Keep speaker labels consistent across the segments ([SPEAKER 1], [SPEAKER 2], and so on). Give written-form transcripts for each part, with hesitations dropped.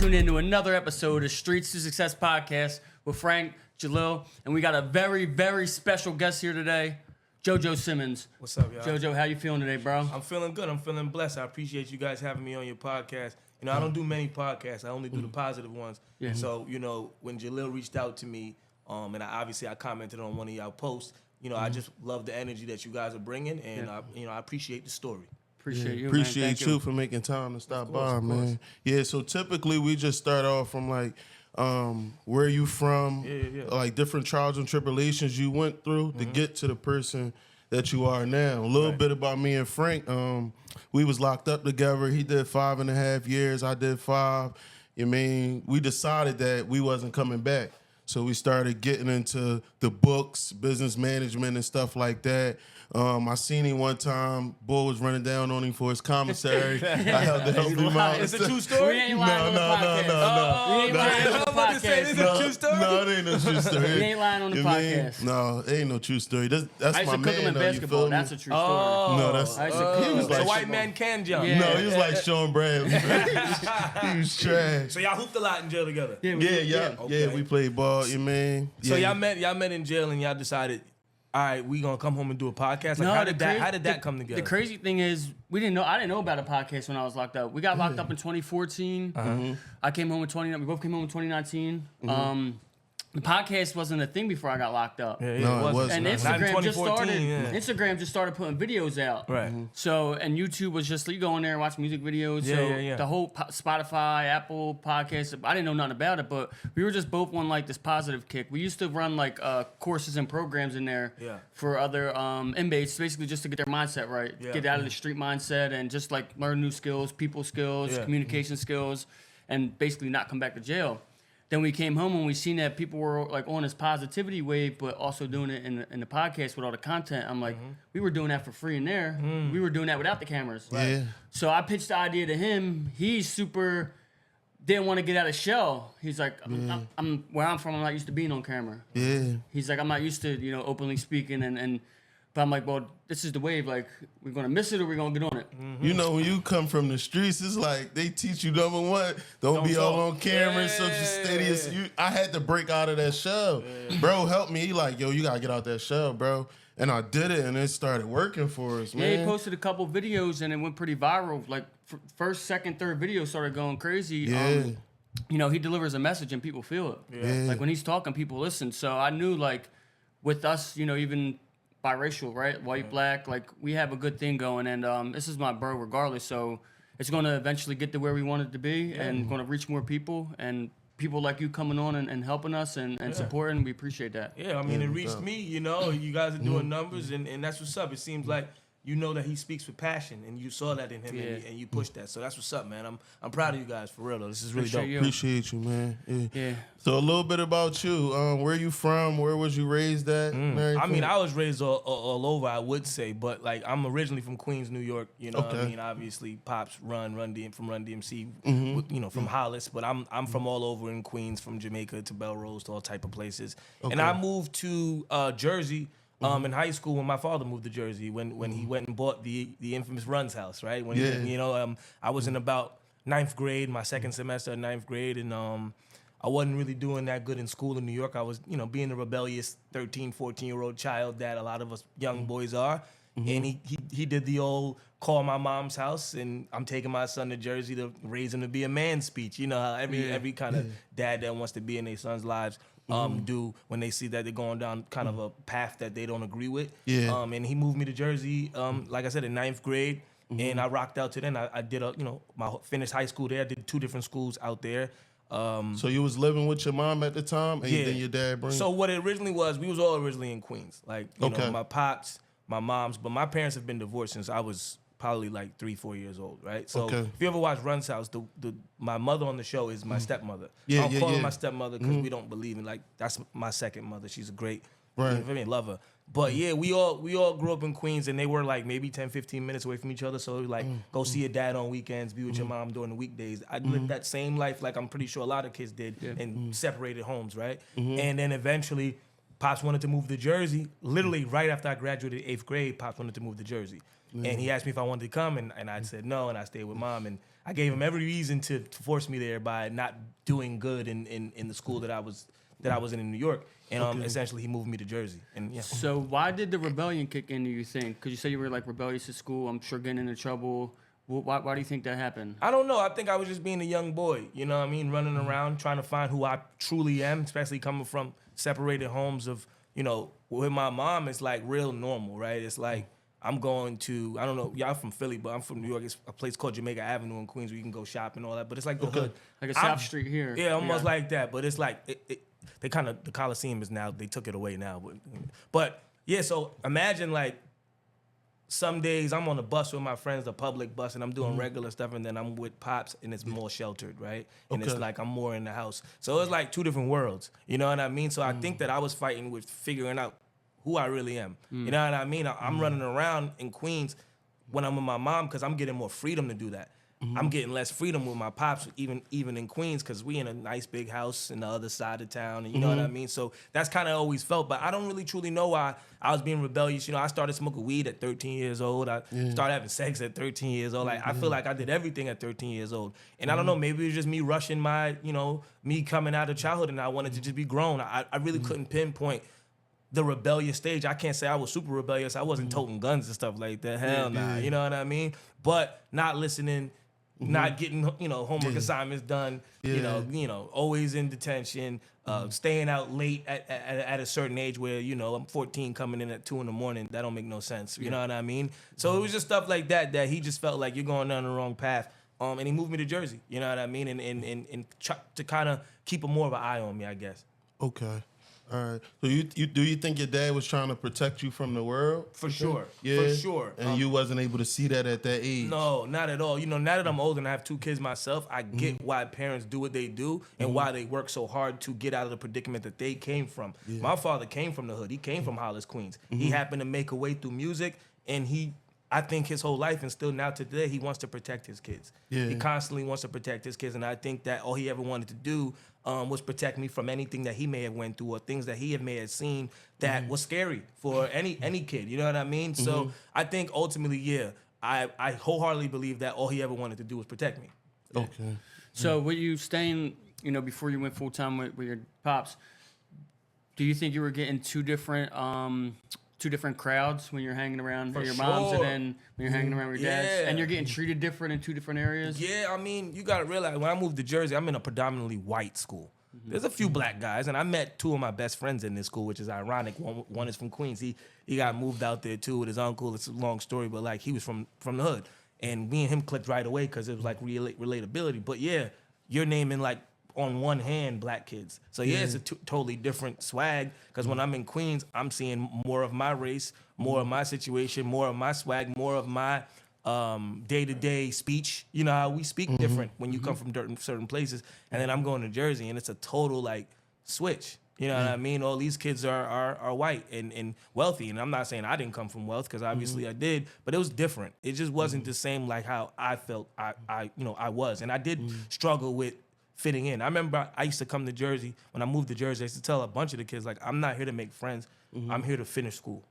[SPEAKER 1] tuned in to another episode of Streets to Success Podcast with Frank, Jalil, and we got a very, very special guest here today, JoJo Simmons.
[SPEAKER 2] What's up, y'all?
[SPEAKER 1] JoJo, how you feeling today, bro?
[SPEAKER 2] I'm feeling good. I'm feeling blessed. I appreciate you guys having me on your podcast. You know, I don't do many podcasts. I only do the positive ones. Yeah. So, you know, when Jalil reached out to me, and I commented on one of y'all posts, you know, I just love the energy that you guys are bringing, and I appreciate the story.
[SPEAKER 3] Appreciate you for making time to stop by, man. Yeah, so typically we just start off from like where you from, like different trials and tribulations you went through to get to the person that you are now. A little bit about me and Frank. We was locked up together. He did 5.5 years. I did 5. I mean, we decided that we wasn't coming back. So we started getting into the books, business management and stuff like that. I seen him one time. Bull was running down on him for his commissary. I had to help him out.
[SPEAKER 2] It's a true story?
[SPEAKER 1] We ain't lying on the podcast.
[SPEAKER 2] No.
[SPEAKER 1] We ain't lying on the podcast.
[SPEAKER 2] It's a true story?
[SPEAKER 3] No, it ain't no true story.
[SPEAKER 1] We ain't lying on the podcast.
[SPEAKER 3] No, it ain't no true story. That's
[SPEAKER 1] I used
[SPEAKER 3] my
[SPEAKER 1] to cook him
[SPEAKER 3] man,
[SPEAKER 1] in basketball. That's a true story.
[SPEAKER 3] No, that's
[SPEAKER 1] he was
[SPEAKER 2] like, white man can jump.
[SPEAKER 1] Yeah.
[SPEAKER 3] No, he was like Sean Bradley. He was trash.
[SPEAKER 2] So y'all hooped a lot in jail together?
[SPEAKER 3] Yeah, we played ball, you mean?
[SPEAKER 2] So y'all met in jail and y'all decided, all right, we gonna come home and do a podcast. Like, how did that come together?
[SPEAKER 1] The crazy thing is, I didn't know about a podcast when I was locked up. We got locked up in 2014. I came home in 2019. We both came home in 2019. The podcast wasn't a thing before I got locked up.
[SPEAKER 3] No, it wasn't.
[SPEAKER 1] And Instagram just started.
[SPEAKER 2] Yeah.
[SPEAKER 1] Instagram just started putting videos out.
[SPEAKER 2] Right.
[SPEAKER 1] So and YouTube was just, you go in there and watch music videos. The whole Spotify, Apple podcast. I didn't know nothing about it, but we were just both on like this positive kick. We used to run like courses and programs in there for other inmates, basically just to get their mindset right, get out of the street mindset, and just like learn new skills, people skills, communication skills, and basically not come back to jail. Then we came home and we seen that people were like on this positivity wave, but also doing it in the podcast with all the content. I'm like, we were doing that for free in there. We were doing that without the cameras.
[SPEAKER 3] Yeah.
[SPEAKER 1] So I pitched the idea to him. He's super didn't want to get out of shell. He's like, I'm where I'm from. I'm not used to being on camera.
[SPEAKER 3] Yeah.
[SPEAKER 1] He's like, I'm not used to openly speaking But I'm like, well, this is the wave. Like, we're gonna miss it or we're gonna get on it.
[SPEAKER 3] You know, when you come from the streets, it's like they teach you number one, don't be all on camera, social status. I had to break out of that shell. Bro helped me. He like, yo, you gotta get out that shell, bro. And I did it, and it started working for us, man.
[SPEAKER 1] Yeah, he posted a couple videos, and it went pretty viral. Like, first, second, third video started going crazy.
[SPEAKER 3] Yeah.
[SPEAKER 1] He delivers a message, and people feel it.
[SPEAKER 3] Yeah.
[SPEAKER 1] Like, when he's talking, people listen. So I knew, like, with us, even biracial, right? White, black, like we have a good thing going, and this is my bro regardless, so it's going to eventually get to where we want it to be and going to reach more people, and people like you coming on and helping us and supporting, we appreciate that.
[SPEAKER 2] Yeah, I mean, it reached me, you guys are doing numbers, and that's what's up. It seems like you know that he speaks with passion, and you saw that in him, and you pushed that. So that's what's up, man. I'm proud of you guys, for real, though. This is really dope.
[SPEAKER 3] Appreciate you, man.
[SPEAKER 1] Yeah.
[SPEAKER 3] So a little bit about you. Where you from? Where was you raised at?
[SPEAKER 2] I mean, I was raised all over, I would say, but like I'm originally from Queens, New York. You know what I mean? Obviously, Pops from Run DMC, from Hollis, but I'm from all over in Queens, from Jamaica to Belrose to all type of places. And I moved to Jersey. In high school, when my father moved to Jersey, when he went and bought the infamous Run's house, right? I was in about 9th grade, my second semester of 9th grade, and I wasn't really doing that good in school in New York. I was, being a rebellious 13, 14-year-old child that a lot of us young boys are. And he did the old call my mom's house, and I'm taking my son to Jersey to raise him to be a man speech. You know how every kind of dad that wants to be in their son's lives do when they see that they're going down kind of a path that they don't agree with. Yeah. And he moved me to Jersey, like I said, in 9th grade, and I rocked out to then. I did finished high school there. I did 2 different schools out there.
[SPEAKER 3] So you was living with your mom at the time, and then your dad bring.
[SPEAKER 2] So what it originally was, we was all originally in Queens. Like you know, my pops, my mom's, but my parents have been divorced since I was probably like 3-4 years old, right? So if you ever watch Run's House, my mother on the show is my stepmother. I don't call her my stepmother because we don't believe in, like, that's my second mother. She's a great, love her. But yeah, we all grew up in Queens, and they were like maybe 10, 15 minutes away from each other. So like, go see your dad on weekends, be with your mom during the weekdays. I lived that same life like I'm pretty sure a lot of kids did in separated homes, right? And then eventually, Pops wanted to move to Jersey. Literally right after I graduated 8th grade, Pops wanted to move to Jersey. And he asked me if I wanted to come, and I said no, and I stayed with Mom. And I gave him every reason to force me there by not doing good in the school that I was in New York. And essentially, he moved me to Jersey. And yeah.
[SPEAKER 1] So why did the rebellion kick in, do you think? Because you said you were like rebellious at school. I'm sure getting into trouble. Why do you think that happened?
[SPEAKER 2] I don't know. I think I was just being a young boy, you know what I mean? Running around, trying to find who I truly am, especially coming from separated homes of, you know, with my mom, it's like real normal, right? It's like, I'm going to, I don't know, y'all from Philly, but I'm from New York. It's a place called Jamaica Avenue in Queens where you can go shop and all that. But it's like the hood.
[SPEAKER 1] Like a South Street here.
[SPEAKER 2] Yeah, almost like that. But it's like, they kind of, the Coliseum is now, they took it away now. But yeah, so imagine like some days I'm on the bus with my friends, the public bus, and I'm doing regular stuff, and then I'm with Pops, and it's more sheltered, right? And it's like I'm more in the house. So it's like two different worlds, you know what I mean? So I think that I was fighting with figuring out who I really am. You know what I mean? I'm running around in Queens when I'm with my mom because I'm getting more freedom to do that. I'm getting less freedom with my pops, even in Queens, because we in a nice big house in the other side of town, and you know what I mean? So that's kind of always felt, but I don't really truly know why I was being rebellious. You know, I started smoking weed at 13 years old. I started having sex at 13 years old. Like, I feel like I did everything at 13 years old. And I don't know, maybe it was just me rushing my, you know, me coming out of childhood, and I wanted to just be grown. I really couldn't pinpoint the rebellious stage. I can't say I was super rebellious. I wasn't toting guns and stuff like that. Hell nah. You know what I mean? But not listening, not getting, you know, homework assignments done, you know, always in detention, staying out late at a certain age where, you know, I'm 14 coming in at 2 in.the morning. That don't make no sense. You know what I mean? So it was just stuff like that he just felt like you're going down the wrong path. And he moved me to Jersey. You know what I mean? And to kind of keep more of an eye on me, I guess.
[SPEAKER 3] Okay. All right. So do you think your dad was trying to protect you from the world?
[SPEAKER 2] For sure.
[SPEAKER 3] Yeah.
[SPEAKER 2] For sure.
[SPEAKER 3] And you wasn't able to see that at that age?
[SPEAKER 2] No, not at all. You know, now that I'm older and I have 2 kids myself, I get why parents do what they do and why they work so hard to get out of the predicament that they came from. Yeah. My father came from the hood. He came from Hollis, Queens. He happened to make a way through music, and I think his whole life and still now today, he wants to protect his kids. Yeah. He constantly wants to protect his kids, and I think that all he ever wanted to do was protect me from anything that he may have went through or things that he may have seen that was scary for any kid. You know what I mean? So I think ultimately, yeah, I wholeheartedly believe that all he ever wanted to do was protect me.
[SPEAKER 3] Yeah. Okay.
[SPEAKER 1] So were you staying, you know, before you went full time with your pops, do you think you were getting two different crowds when you're hanging around your moms and then when you're hanging around with your dads? And you're getting treated different in 2 different areas?
[SPEAKER 2] Yeah, I mean, you got to realize, when I moved to Jersey, I'm in a predominantly white school. There's a few black guys, and I met 2 of my best friends in this school, which is ironic. One is from Queens. He got moved out there, too, with his uncle. It's a long story, but, like, he was from the hood. And me and him clicked right away because it was, like, relatability. But, yeah, you're naming, like, on one hand, black kids. So yeah, it's a totally different swag, because when I'm in Queens, I'm seeing more of my race, more of my situation, more of my swag, more of my day-to-day speech. You know how we speak different when you come from certain places. And then I'm going to Jersey, and it's a total like switch. You know what I mean? All these kids are white and wealthy. And I'm not saying I didn't come from wealth, because obviously I did, but it was different. It just wasn't the same like how I felt I was. And I did struggle with fitting in. I remember I used to come to Jersey. When I moved to Jersey, I used to tell a bunch of the kids, like, I'm not here to make friends. I'm here to finish school.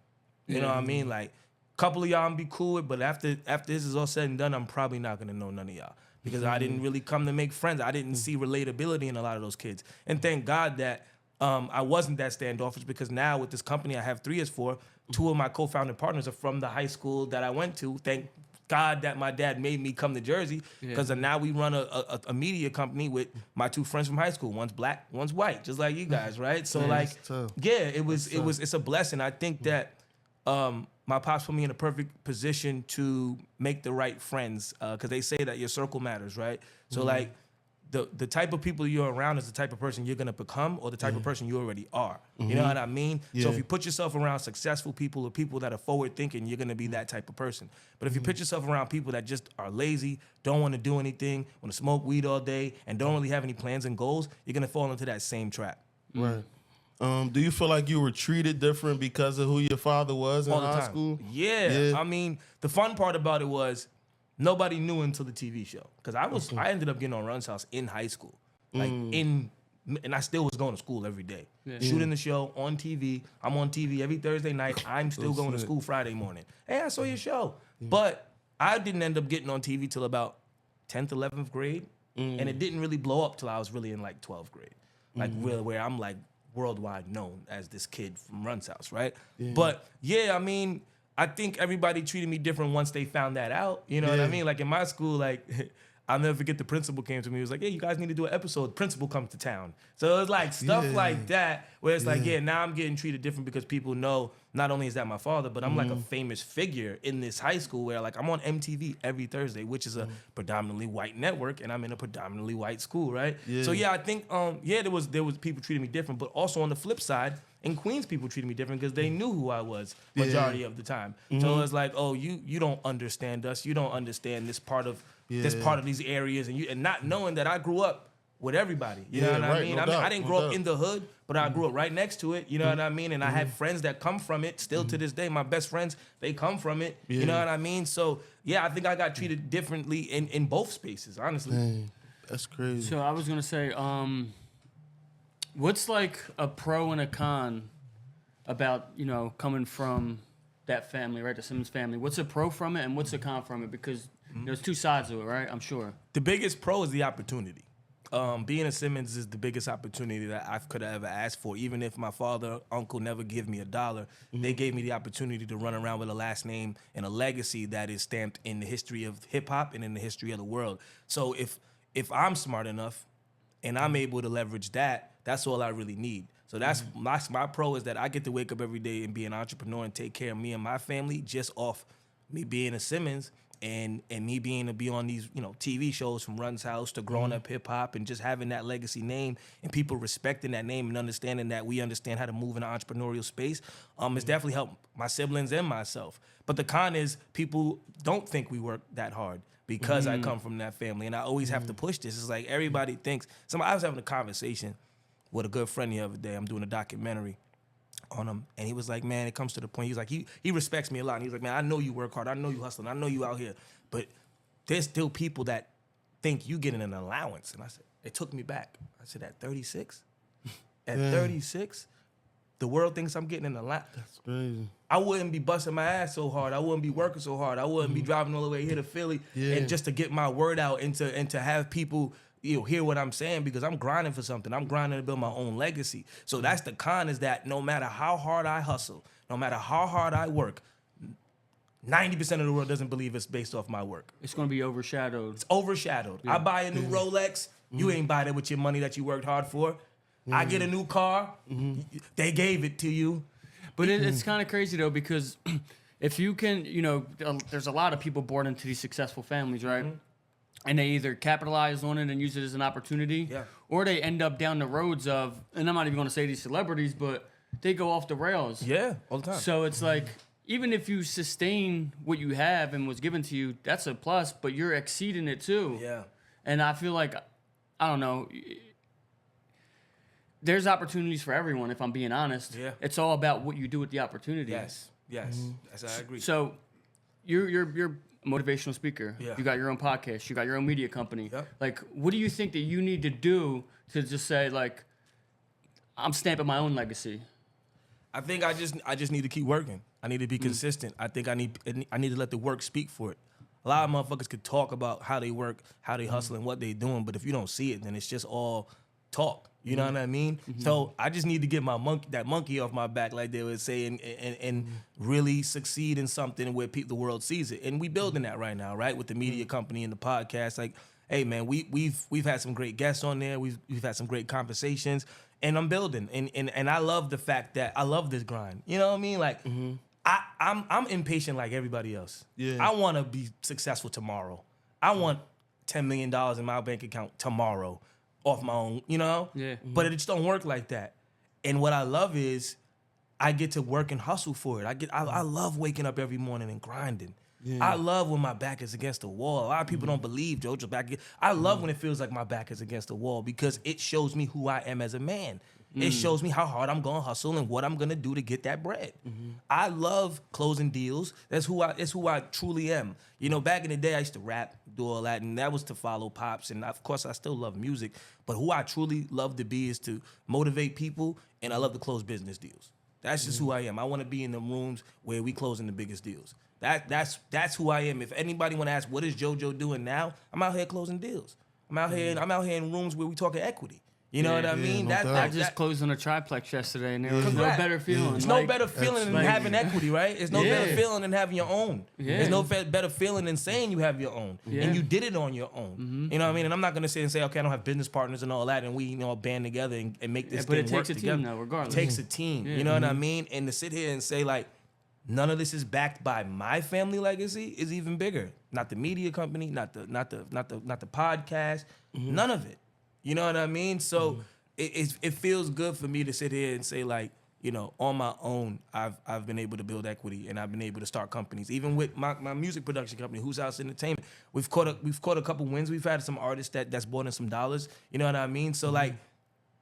[SPEAKER 2] You know what I mean? Like, a couple of y'all I'm be cool with, but after this is all said and done, I'm probably not going to know none of y'all, because I didn't really come to make friends. I didn't see relatability in a lot of those kids. And thank God that I wasn't that standoffish, because now with this company I have 3 years for, 2 of my co-founding partners are from the high school that I went to. Thank God that my dad made me come to Jersey, because now we run a media company with my 2 friends from high school. One's black, one's white, just like you guys, right? So it's a blessing. I think that my pops put me in a perfect position to make the right friends, because they say that your circle matters, right? So like the type of people you're around is the type of person you're gonna become, or the type of person you already are. You know what I mean? So if you put yourself around successful people or people that are forward thinking, you're gonna be that type of person. But if you put yourself around people that just are lazy, don't want to do anything, want to smoke weed all day, and don't really have any plans and goals, you're gonna fall into that same trap.
[SPEAKER 3] Right. Do you feel like you were treated different because of who your father was in high school?
[SPEAKER 2] Yeah. I mean, the fun part about it was, nobody knew until the TV show, because I ended up getting on Run's House in high school, and I still was going to school every day, shooting the show on TV. I'm on TV every Thursday night. I'm still going to school Friday morning. Hey, I saw your show, but I didn't end up getting on TV till about 10th, 11th grade. And it didn't really blow up till I was really in like 12th grade. Like really where I'm like worldwide known as this kid from Run's house, right? Yeah. But yeah, I mean, I think everybody treated me different once they found that out. You know what I mean? Like in my school, like I'll never forget the principal came to me. He was like, hey, you guys need to do an episode. Principal comes to town. So it was like stuff like that where it's like, now I'm getting treated different because people know not only is that my father, but I'm like a famous figure in this high school where like I'm on MTV every Thursday, which is a predominantly white network, and I'm in a predominantly white school, right? Yeah. So yeah, I think there was people treating me different, but also on the flip side, in Queens, people treated me different because they knew who I was majority of the time. So it's like, oh, you don't understand us. You don't understand this part of these areas, and not knowing that I grew up with everybody. You know what I mean? I didn't grow up in the hood, but I grew up right next to it. You know what I mean? And I had friends that come from it still to this day. My best friends, they come from it. You know what I mean? So yeah, I think I got treated differently in both spaces, honestly.
[SPEAKER 3] Dang, that's crazy.
[SPEAKER 1] So I was gonna say, what's like a pro and a con about, coming from that family, right? The Simmons family. What's a pro from it and what's a con from it? Because there's two sides to it, right? I'm sure.
[SPEAKER 2] The biggest pro is the opportunity. Being a Simmons is the biggest opportunity that I could have ever asked for. Even if my father, uncle never gave me $1, they gave me the opportunity to run around with a last name and a legacy that is stamped in the history of hip hop and in the history of the world. So if I'm smart enough and I'm able to leverage that, that's all I really need. So that's my pro is that I get to wake up every day and be an entrepreneur and take care of me and my family just off me being a Simmons and me being to be on these TV shows from Run's House to growing up hip hop and just having that legacy name and people respecting that name and understanding that we understand how to move in an entrepreneurial space. It's definitely helped my siblings and myself. But the con is people don't think we work that hard because I come from that family, and I always have to push this. It's like everybody thinks. I was having a conversation with a good friend the other day. I'm doing a documentary on him, and he was like, man, it comes to the point, he's like, he respects me a lot, and he's like, man, I know you work hard, I know you hustling, I know you out here, but there's still people that think you getting an allowance. And I said, it took me back. I said, at 36? At 36? The world thinks I'm getting an allowance.
[SPEAKER 3] That's crazy.
[SPEAKER 2] I wouldn't be busting my ass so hard, I wouldn't be working so hard, I wouldn't be driving all the way here to Philly and just to get my word out and to have people hear what I'm saying, because I'm grinding for something. I'm grinding to build my own legacy. So that's the con, is that no matter how hard I hustle, no matter how hard I work, 90% of the world doesn't believe it's based off my work.
[SPEAKER 1] It's going to be overshadowed.
[SPEAKER 2] It's overshadowed. Yeah. I buy a new Rolex. You ain't buy that with your money that you worked hard for. I get a new car. They gave it to you.
[SPEAKER 1] But it's kind of crazy, though, because if you can, there's a lot of people born into these successful families, right? And they either capitalize on it and use it as an opportunity, or they end up down the roads of, and I'm not even going to say these celebrities, but they go off the rails.
[SPEAKER 2] Yeah, all the time.
[SPEAKER 1] So it's like, even if you sustain what you have and was given to you, that's a plus, but you're exceeding it too.
[SPEAKER 2] Yeah.
[SPEAKER 1] And I feel like, I don't know, there's opportunities for everyone, if I'm being honest.
[SPEAKER 2] Yeah.
[SPEAKER 1] It's all about what you do with the opportunity.
[SPEAKER 2] Yes. I agree.
[SPEAKER 1] So you're a motivational speaker.
[SPEAKER 2] Yeah.
[SPEAKER 1] You got your own podcast. You got your own media company.
[SPEAKER 2] Yep.
[SPEAKER 1] Like, what do you think that you need to do to just say, like, I'm stamping my own legacy?
[SPEAKER 2] I think I just need to keep working. I need to be consistent. I think I need to let the work speak for it. A lot of motherfuckers could talk about how they work, how they hustle, and what they doing, but if you don't see it, then it's just all talk. You know what I mean? So I just need to get that monkey off my back, like they would say, and really succeed in something where the world sees it. And we building that right now, right? With the media company and the podcast. Like, hey man, we've had some great guests on there. We've had some great conversations, and I'm building. And I love the fact that I love this grind. You know what I mean? Like, I'm impatient like everybody else. Yeah. I want to be successful tomorrow. I want $10 million in my bank account tomorrow. Off my own, Yeah. But it just don't work like that. And what I love is I get to work and hustle for it. I love waking up every morning and grinding. Yeah. I love when my back is against the wall. A lot of people don't believe JoJo's back. I love when it feels like my back is against the wall, because it shows me who I am as a man. It shows me how hard I'm gonna hustle and what I'm gonna do to get that bread. I love closing deals. That's who I truly am. Back in the day I used to rap, do all that, and that was to follow pops. And of course I still love music, but who I truly love to be is to motivate people, and I love to close business deals. That's just who I am. I want to be in the rooms where we closing the biggest deals. That's who I am. If anybody want to ask what is JoJo doing now, I'm out here closing deals. I'm out here in rooms where we talking equity. You know what I mean?
[SPEAKER 1] I just closed on a triplex yesterday, and there was no better feeling.
[SPEAKER 2] It's no better feeling than having equity, right? It's no better feeling than having your own. There's no better feeling than saying you have your own, and you did it on your own. You know what I mean? And I'm not gonna sit and say, okay, I don't have business partners and all that, and we band together and make this thing work together. But it takes a team, though, regardless. It takes a team. You know what I mean? And to sit here and say like, none of this is backed by my family legacy is even bigger. Not the media company, not the podcast, none of it. You know what I mean? So it feels good for me to sit here and say like, on my own, I've been able to build equity and I've been able to start companies. Even with my music production company, Who's House Entertainment, we've caught a couple wins. We've had some artists that's brought in some dollars. You know what I mean? So like,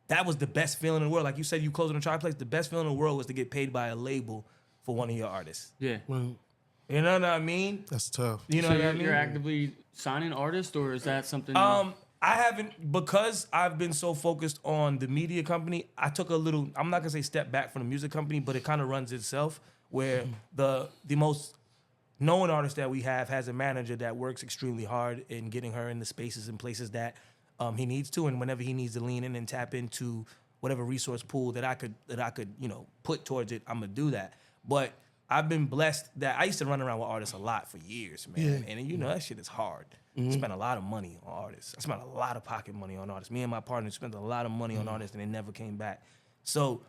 [SPEAKER 2] that was the best feeling in the world. Like you said, you closing a triplex. The best feeling in the world was to get paid by a label for one of your artists. Yeah.
[SPEAKER 3] Right.
[SPEAKER 2] You know what I mean?
[SPEAKER 3] That's tough.
[SPEAKER 1] You know what I mean? You're actively signing artists, or is that something?
[SPEAKER 2] I haven't, because I've been so focused on the media company. I took a little, I'm not gonna say step back from the music company, but it kind of runs itself. Where the most known artist that we have has a manager that works extremely hard in getting her in the spaces and places that he needs to, and whenever he needs to lean in and tap into whatever resource pool that I could put towards it, I'm gonna do that. But I've been blessed that I used to run around with artists a lot for years, man. Yeah. And that shit is hard. I spent a lot of money on artists. I spent a lot of pocket money on artists. Me and my partner spent a lot of money on artists, and they never came back. So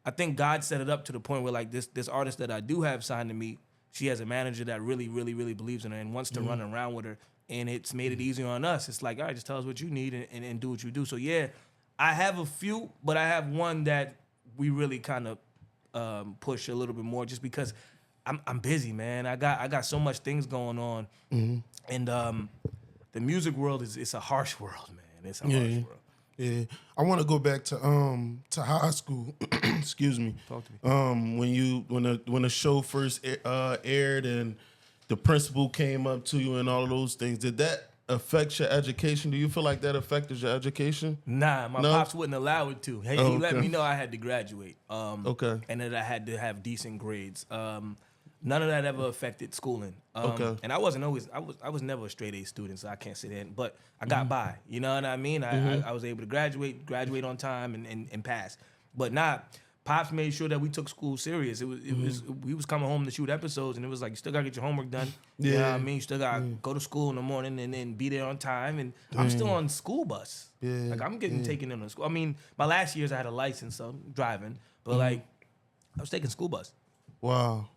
[SPEAKER 2] I think God set it up to the point where like this artist that I do have signed to me, she has a manager that really, really, really believes in her and wants to run around with her. And it's made it easier on us. It's like, all right, just tell us what you need and do what you do. So yeah, I have a few, but I have one that we really kind of push a little bit more just because I'm busy, man. I got so much things going on. And the music world it's a harsh world, man. It's a harsh world.
[SPEAKER 3] Yeah. I want to go back to high school. Excuse me.
[SPEAKER 2] Talk to me.
[SPEAKER 3] When the show first aired and the principal came up to you and all of those things, did that affect your education? Do you feel like that affected your education?
[SPEAKER 2] Nah, my pops wouldn't allow it to. He let me know I had to graduate.
[SPEAKER 3] Okay.
[SPEAKER 2] And that I had to have decent grades. None of that ever affected schooling. And I was never a straight A student, so I can't sit in. But I got by. You know what I mean? I was able to graduate on time and pass. But Pops made sure that we took school serious. We was coming home to shoot episodes, and it was like, you still gotta get your homework done. You know what I mean? You still gotta go to school in the morning and then be there on time. And I'm still on school bus. Yeah. Like I'm getting taken into school. I mean, my last years I had a license, so I'm driving. But like, I was taking school bus.
[SPEAKER 3] Wow.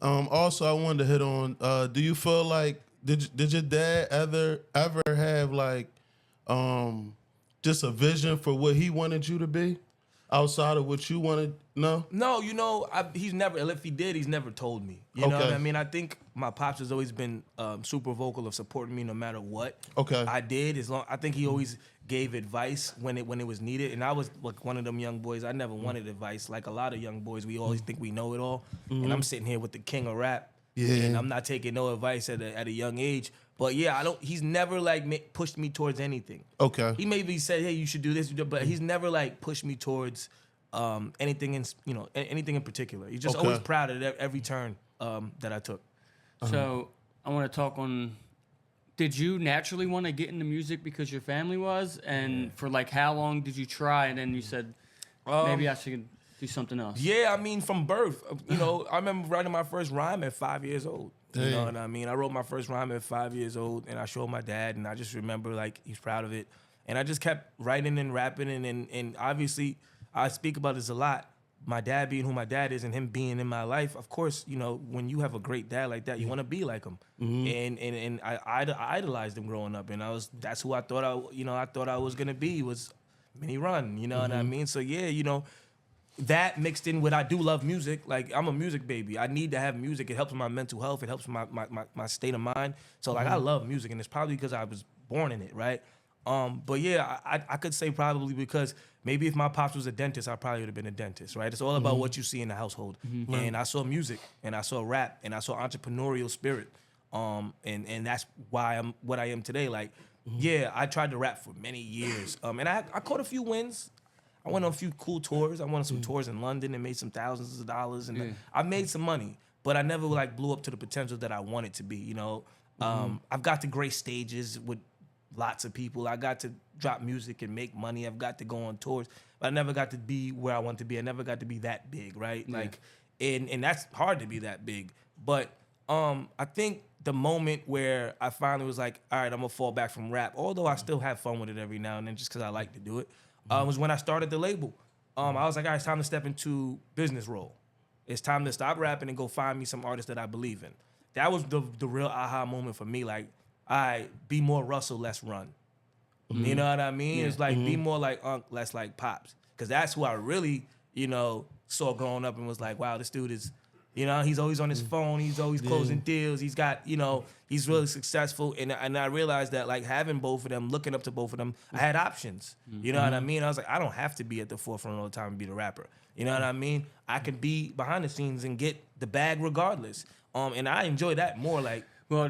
[SPEAKER 3] Also, I wanted to hit on. Do you feel like did your dad ever have like just a vision for what he wanted you to be outside of what you wanted? No,
[SPEAKER 2] he's never. If he did, he's never told me. You know what I mean? I think my pops has always been super vocal of supporting me no matter what. I did. I think he always gave advice when it was needed, and I was like one of them young boys. I never wanted advice. Like a lot of young boys, we always think we know it all, and I'm sitting here with the king of rap, and I'm not taking no advice at a young age. But yeah, He's never like pushed me towards anything. He maybe said, "Hey, you should do this," but he's never like pushed me towards anything in particular. He's just always proud of every turn that I took.
[SPEAKER 1] So I want to talk on. Did you naturally want to get into music because your family was? And for like how long did you try? And then you said, maybe I should do something else.
[SPEAKER 2] Yeah, I mean, from birth. I remember writing my first rhyme at 5 years old. You know what I mean? I wrote my first rhyme at 5 years old, and I showed my dad, and I just remember like he's proud of it. And I just kept writing and rapping, and obviously I speak about this a lot. My dad being who my dad is and him being in my life, of course, when you have a great dad like that, you want to be like him. And I idolized him growing up, and that's who I thought I was gonna be, was Mini Run, you know what I mean? So yeah, that mixed in with I do love music. Like I'm a music baby. I need to have music. It helps with my mental health. It helps with my state of mind. So like I love music, and it's probably because I was born in it, right? But yeah, I could say probably because maybe if my pops was a dentist, I probably would have been a dentist, right? It's all about what you see in the household. And I saw music, and I saw rap, and I saw entrepreneurial spirit. And that's why I'm what I am today. Like, yeah, I tried to rap for many years. And I caught a few wins. I went on a few cool tours. I went on some tours in London and made some thousands of dollars, and I made some money. But I never like blew up to the potential that I wanted to be. You know, I've got to great stages with lots of people. I got to drop music and make money. I've got to go on tours, but I never got to be where I want to be. I never got to be that big, right? Yeah. Like, and that's hard to be that big. But I think the moment where I finally was like, all right, I'm gonna fall back from rap, although I still have fun with it every now and then just because I like to do it, was when I started the label. I was like, all right, it's time to step into business role. It's time to stop rapping and go find me some artists that I believe in. That was the real aha moment for me. Like, all right, be more Russell, less run. You know what I mean? Yeah. It's like, be more like Unc, less like Pops. Because that's who I really, you know, saw growing up and was like, wow, this dude is, you know, he's always on his phone. He's always closing deals. He's got, you know, he's really successful. And I realized that, like, having both of them, looking up to both of them, I had options. You know what I mean? I was like, I don't have to be at the forefront all the time and be the rapper. You know what I mean? I could be behind the scenes and get the bag regardless. And I enjoy that more. Like,
[SPEAKER 1] well, I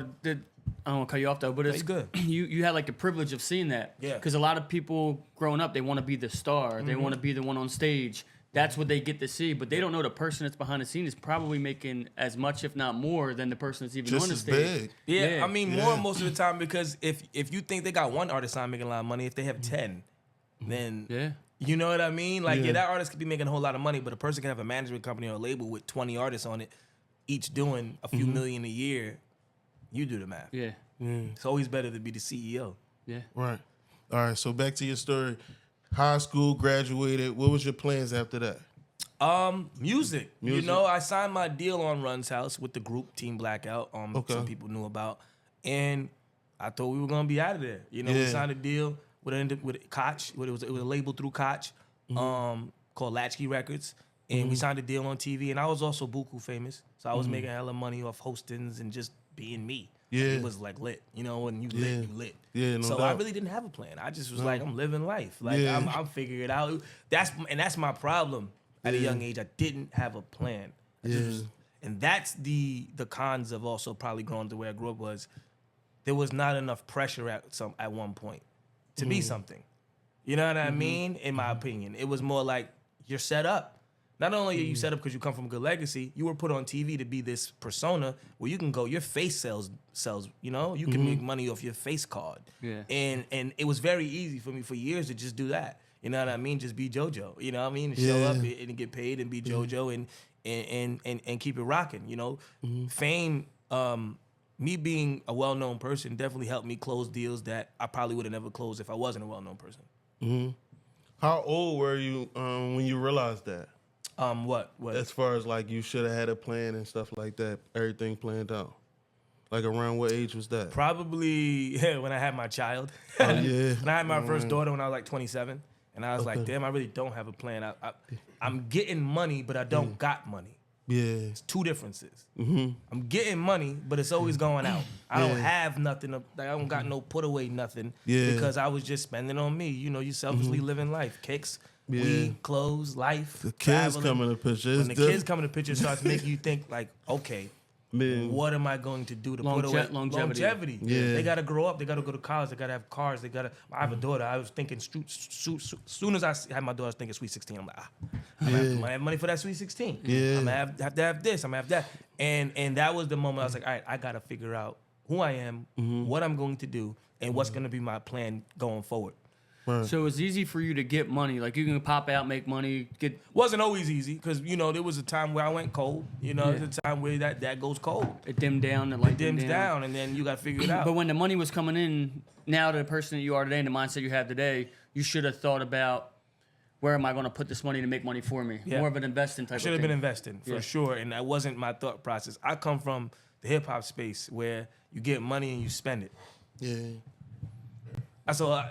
[SPEAKER 1] don't want to cut you off though, but it's
[SPEAKER 2] good.
[SPEAKER 1] You had like the privilege of seeing that.
[SPEAKER 2] Yeah.
[SPEAKER 1] Because a lot of people growing up, they want to be the star. They want to be the one on stage. That's what they get to see, but they don't know the person that's behind the scene is probably making as much, if not more, than the person that's even
[SPEAKER 3] just
[SPEAKER 1] on the
[SPEAKER 3] as
[SPEAKER 1] stage.
[SPEAKER 3] Big.
[SPEAKER 2] Yeah, I mean more most of the time, because if you think they got one artist on making a lot of money, if they have 10, then you know what I mean? Like that artist could be making a whole lot of money, but a person can have a management company or a label with 20 artists on it, each doing a few million a year. You do the math. Yeah. It's always better to be the CEO.
[SPEAKER 1] Yeah.
[SPEAKER 3] Right. All right. So back to your story. High school, graduated. What was your plans after that?
[SPEAKER 2] Music. You know, I signed my deal on Run's House with the group Team Blackout. Some people knew about, and I thought we were gonna be out of there. You know, we signed a deal with Koch. It was a label through Koch, called Latchkey Records, and we signed a deal on TV. And I was also buku famous, so I was making hella money off hostings and just being me. Yeah, it was like lit. You know, when you lit, you lit. Yeah, no doubt. I really didn't have a plan. I just was like, I'm living life. Like I'm figuring it out. That's my problem. At a young age, I didn't have a plan. And that's the cons of also probably growing to where I grew up was there was not enough pressure at one point to be something. You know what I mean? In my opinion, it was more like you're set up. Not only are you set up because you come from a good legacy, you were put on TV to be this persona where you can go, your face sells, you know? You can make money off your face card. Yeah. And it was very easy for me for years to just do that. You know what I mean? Just be JoJo. You know what I mean? And show up and get paid and be JoJo and keep it rocking, you know? Fame, me being a well-known person definitely helped me close deals that I probably would have never closed if I wasn't a well-known person.
[SPEAKER 3] How old were you when you realized that?
[SPEAKER 2] What?
[SPEAKER 3] As far as like you should have had a plan and stuff like that, everything planned out. Like around what age was that?
[SPEAKER 2] Probably when I had my child. When I had my first daughter when I was like 27, and I was like, damn, I really don't have a plan. I'm getting money, but I don't got money. Yeah, it's two differences. I'm getting money, but it's always going out. I don't have nothing. I don't got no put away nothing because I was just spending on me. You know, you selfishly living life. Kicks. Weed, clothes, life.
[SPEAKER 3] The kids come in the picture.
[SPEAKER 2] When the kids come in the picture, it starts making you think like, okay, what am I going to do to put away longevity? Yeah. They got to grow up. They got to go to college. They got to have cars. They got to. I have a daughter. I was thinking, soon as I had my daughter, I was thinking Sweet 16. I'm like, I'm gonna have money for that Sweet 16. Yeah. I'm gonna have to have this. I'm gonna have that. And that was the moment I was like, all right, I got to figure out who I am, what I'm going to do, and what's going to be my plan going forward.
[SPEAKER 1] Right. So it's easy for you to get money. Like you can pop out, make money.
[SPEAKER 2] Wasn't always easy because you know there was a time where I went cold. You know, there's a time where that goes cold.
[SPEAKER 1] It dimmed down. It
[SPEAKER 2] dims down, and then you got to figure it out.
[SPEAKER 1] But when the money was coming in, now the person that you are today, and the mindset you have today, you should have thought about where am I going to put this money to make money for me? Yeah. More of an investing type.
[SPEAKER 2] I should have been investing for sure, and that wasn't my thought process. I come from the hip hop space where you get money and you spend it. Yeah. So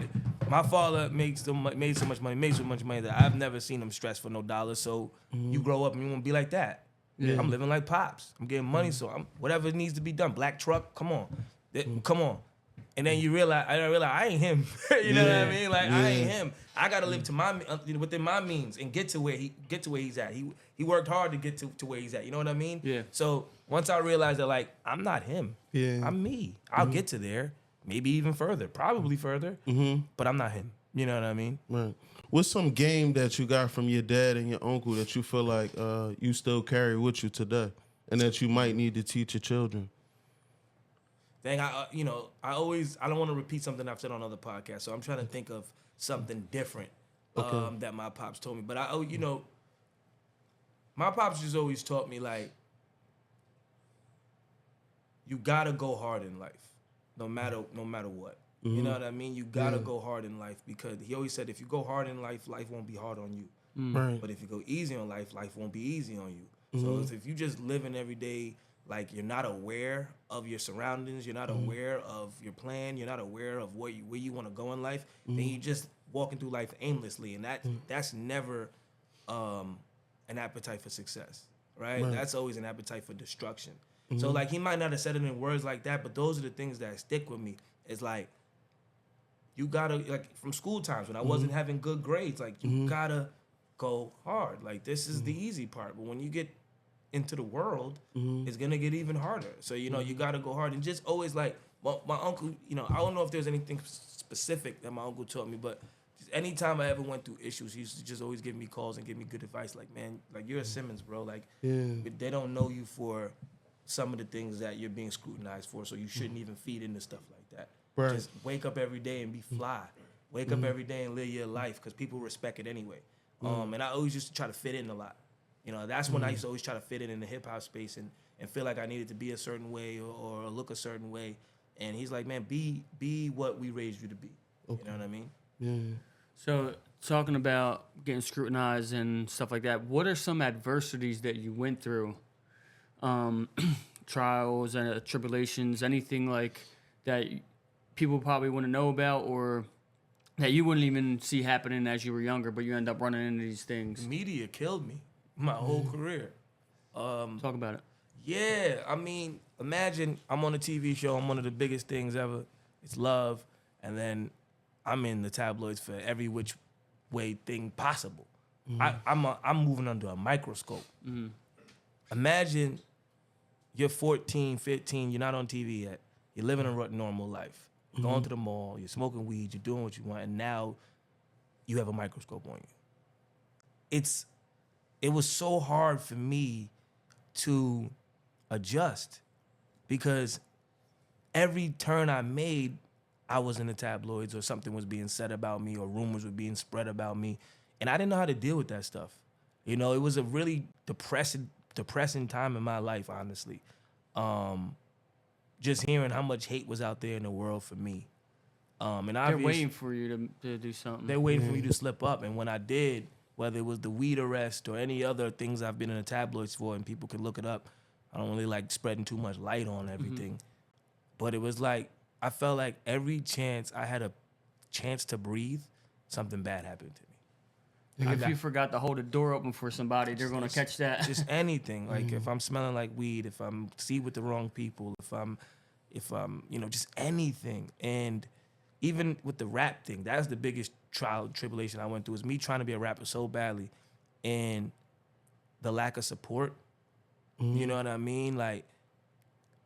[SPEAKER 2] my father made so much money that I've never seen him stress for no dollar. So you grow up and you want to be like that. Yeah. I'm living like Pops. I'm getting money, so I'm whatever needs to be done. Black truck, come on. And then you realize I ain't him. You know what I mean? Like I ain't him. I gotta live to within my means and get to where he's at. He worked hard to get to where he's at. You know what I mean? Yeah. So once I realized that like I'm not him. Yeah. I'm me. I'll get to there. Maybe even further, probably further, but I'm not him. You know what I mean?
[SPEAKER 3] Right. What's some game that you got from your dad and your uncle that you feel like you still carry with you today and that you might need to teach your children?
[SPEAKER 2] Dang, I don't want to repeat something I've said on other podcasts, so I'm trying to think of something different that my pops told me. But my pops just always taught me, like, you gotta go hard in life, no matter what. Mm-hmm. You know what I mean? You gotta go hard in life, because he always said, if you go hard in life, life won't be hard on you. Mm. Right. But if you go easy on life, life won't be easy on you. Mm-hmm. So if you just living every day like you're not aware of your surroundings, you're not aware of your plan, you're not aware of where you want to go in life, then you just walking through life aimlessly, and that's never an appetite for success, right? That's always an appetite for destruction. Mm-hmm. So like, he might not have said it in words like that, but those are the things that stick with me. It's like, you gotta, like, from school times when I wasn't having good grades, like, you gotta go hard. Like, this is the easy part, but when you get into the world, it's gonna get even harder. So, you gotta go hard, and just always, like, well, my uncle, I don't know if there's anything specific that my uncle taught me, but just anytime I ever went through issues, he used to just always give me calls and give me good advice. Like, man, like, you're a Simmons, bro. Like, they don't know you for some of the things that you're being scrutinized for, so you shouldn't even feed into stuff like that. Right. Just wake up every day and be fly. Wake up every day and live your life, because people respect it anyway. And I always used to try to fit in a lot. That's when I used to always try to fit in the hip-hop space and feel like I needed to be a certain way or look a certain way. And he's like, man, be what we raised you to be. Okay. You know what I mean?
[SPEAKER 3] Yeah.
[SPEAKER 1] So talking about getting scrutinized and stuff like that, what are some adversities that you went through? Trials and tribulations, anything like that people probably wouldn't know about, or that you wouldn't even see happening as you were younger, but you end up running into these things?
[SPEAKER 2] Media killed me my whole career.
[SPEAKER 1] Talk about it.
[SPEAKER 2] Yeah, I mean, imagine I'm on a TV show, I'm one of the biggest things ever. It's love, and then I'm in the tabloids for every which way thing possible. I'm moving under a microscope. Imagine you're 14, 15, you're not on TV yet. You're living a normal life. You're going to the mall, you're smoking weed, you're doing what you want, and now you have a microscope on you. It was so hard for me to adjust, because every turn I made, I was in the tabloids, or something was being said about me, or rumors were being spread about me, and I didn't know how to deal with that stuff. It was a really depressing time in my life, honestly. Just hearing how much hate was out there in the world for me. And
[SPEAKER 1] they're waiting for you to do something.
[SPEAKER 2] They're waiting for me to slip up. And when I did, whether it was the weed arrest or any other things I've been in the tabloids for, and people can look it up, I don't really like spreading too much light on everything. But it was like, I felt like every chance I had a chance to breathe, something bad happened to me.
[SPEAKER 1] Like, if you forgot to hold a door open for somebody, they're going to catch that.
[SPEAKER 2] Just anything. Like, if I'm smelling like weed, if I'm with the wrong people, if I'm just anything. And even with the rap thing, that's the biggest trial and tribulation I went through, is me trying to be a rapper so badly, and the lack of support. You know what I mean? Like,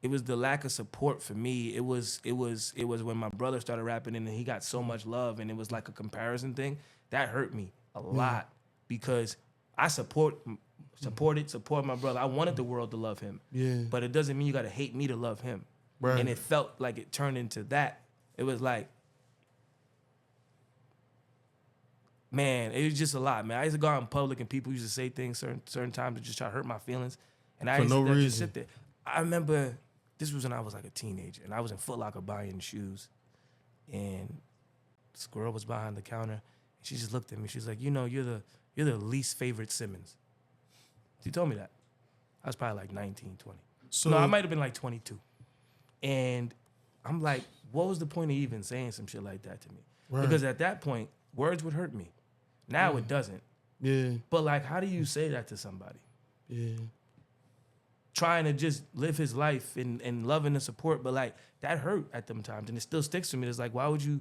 [SPEAKER 2] it was the lack of support for me. It was when my brother started rapping and he got so much love, and it was like a comparison thing. That hurt me a lot, because I support my brother. I wanted the world to love him. Yeah. But it doesn't mean you got to hate me to love him. Right. And it felt like it turned into that. It was like, man, it was just a lot, man. I used to go out in public and people used to say things certain times to just try to hurt my feelings. And I used to just sit there. I remember this was when I was like a teenager, and I was in Foot Locker buying shoes, and this girl was behind the counter. She just looked at me. She's like, you're the least favorite Simmons. She told me that. I was probably like 19, 20. So, no, I might have been like 22. And I'm like, what was the point of even saying some shit like that to me? Right. Because at that point, words would hurt me. Now it doesn't. Yeah. But like, how do you say that to somebody? Yeah. Trying to just live his life and loving and support, but like, that hurt at them times, and it still sticks to me. It's like, why would you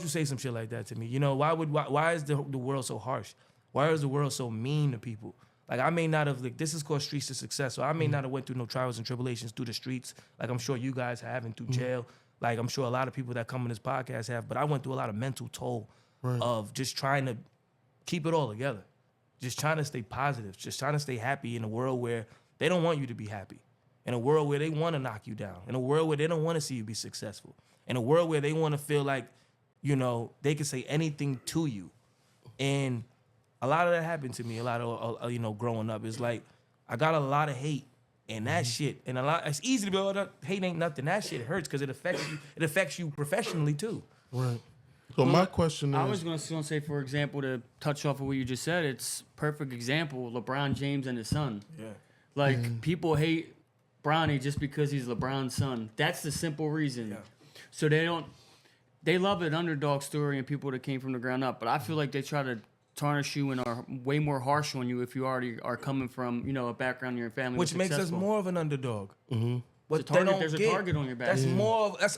[SPEAKER 2] say some shit like that to me? Why is the world so harsh? Why is the world so mean to people? Like, I may not have, like, this is called Streets to Success, so I may not have went through no trials and tribulations through the streets, like I'm sure you guys have, and through jail. Like, I'm sure a lot of people that come on this podcast have, but I went through a lot of mental toll. of just trying to keep it all together. Just trying to stay positive. Just trying to stay happy in a world where they don't want you to be happy. In a world where they want to knock you down. In a world where they don't want to see you be successful. In a world where they want to feel like, you know, they can say anything to you. And a lot of that happened to me, a lot of, you know, growing up. It's like, I got a lot of hate. And that shit, and it's easy to be, oh, hate ain't nothing. That shit hurts because it affects you professionally too.
[SPEAKER 3] Right. So my question is,
[SPEAKER 1] I was going to say, for example, to touch off of what you just said, it's perfect example, LeBron James and his son.
[SPEAKER 2] Yeah.
[SPEAKER 1] Like, people hate Bronny just because he's LeBron's son. That's the simple reason. Yeah. So they love an underdog story and people that came from the ground up, but I feel like they try to tarnish you and are way more harsh on you if you already are coming from, you know, a background in your family.
[SPEAKER 2] Which makes us more of an underdog.
[SPEAKER 3] Mm-hmm.
[SPEAKER 2] But
[SPEAKER 1] there's a target on your back.
[SPEAKER 2] That's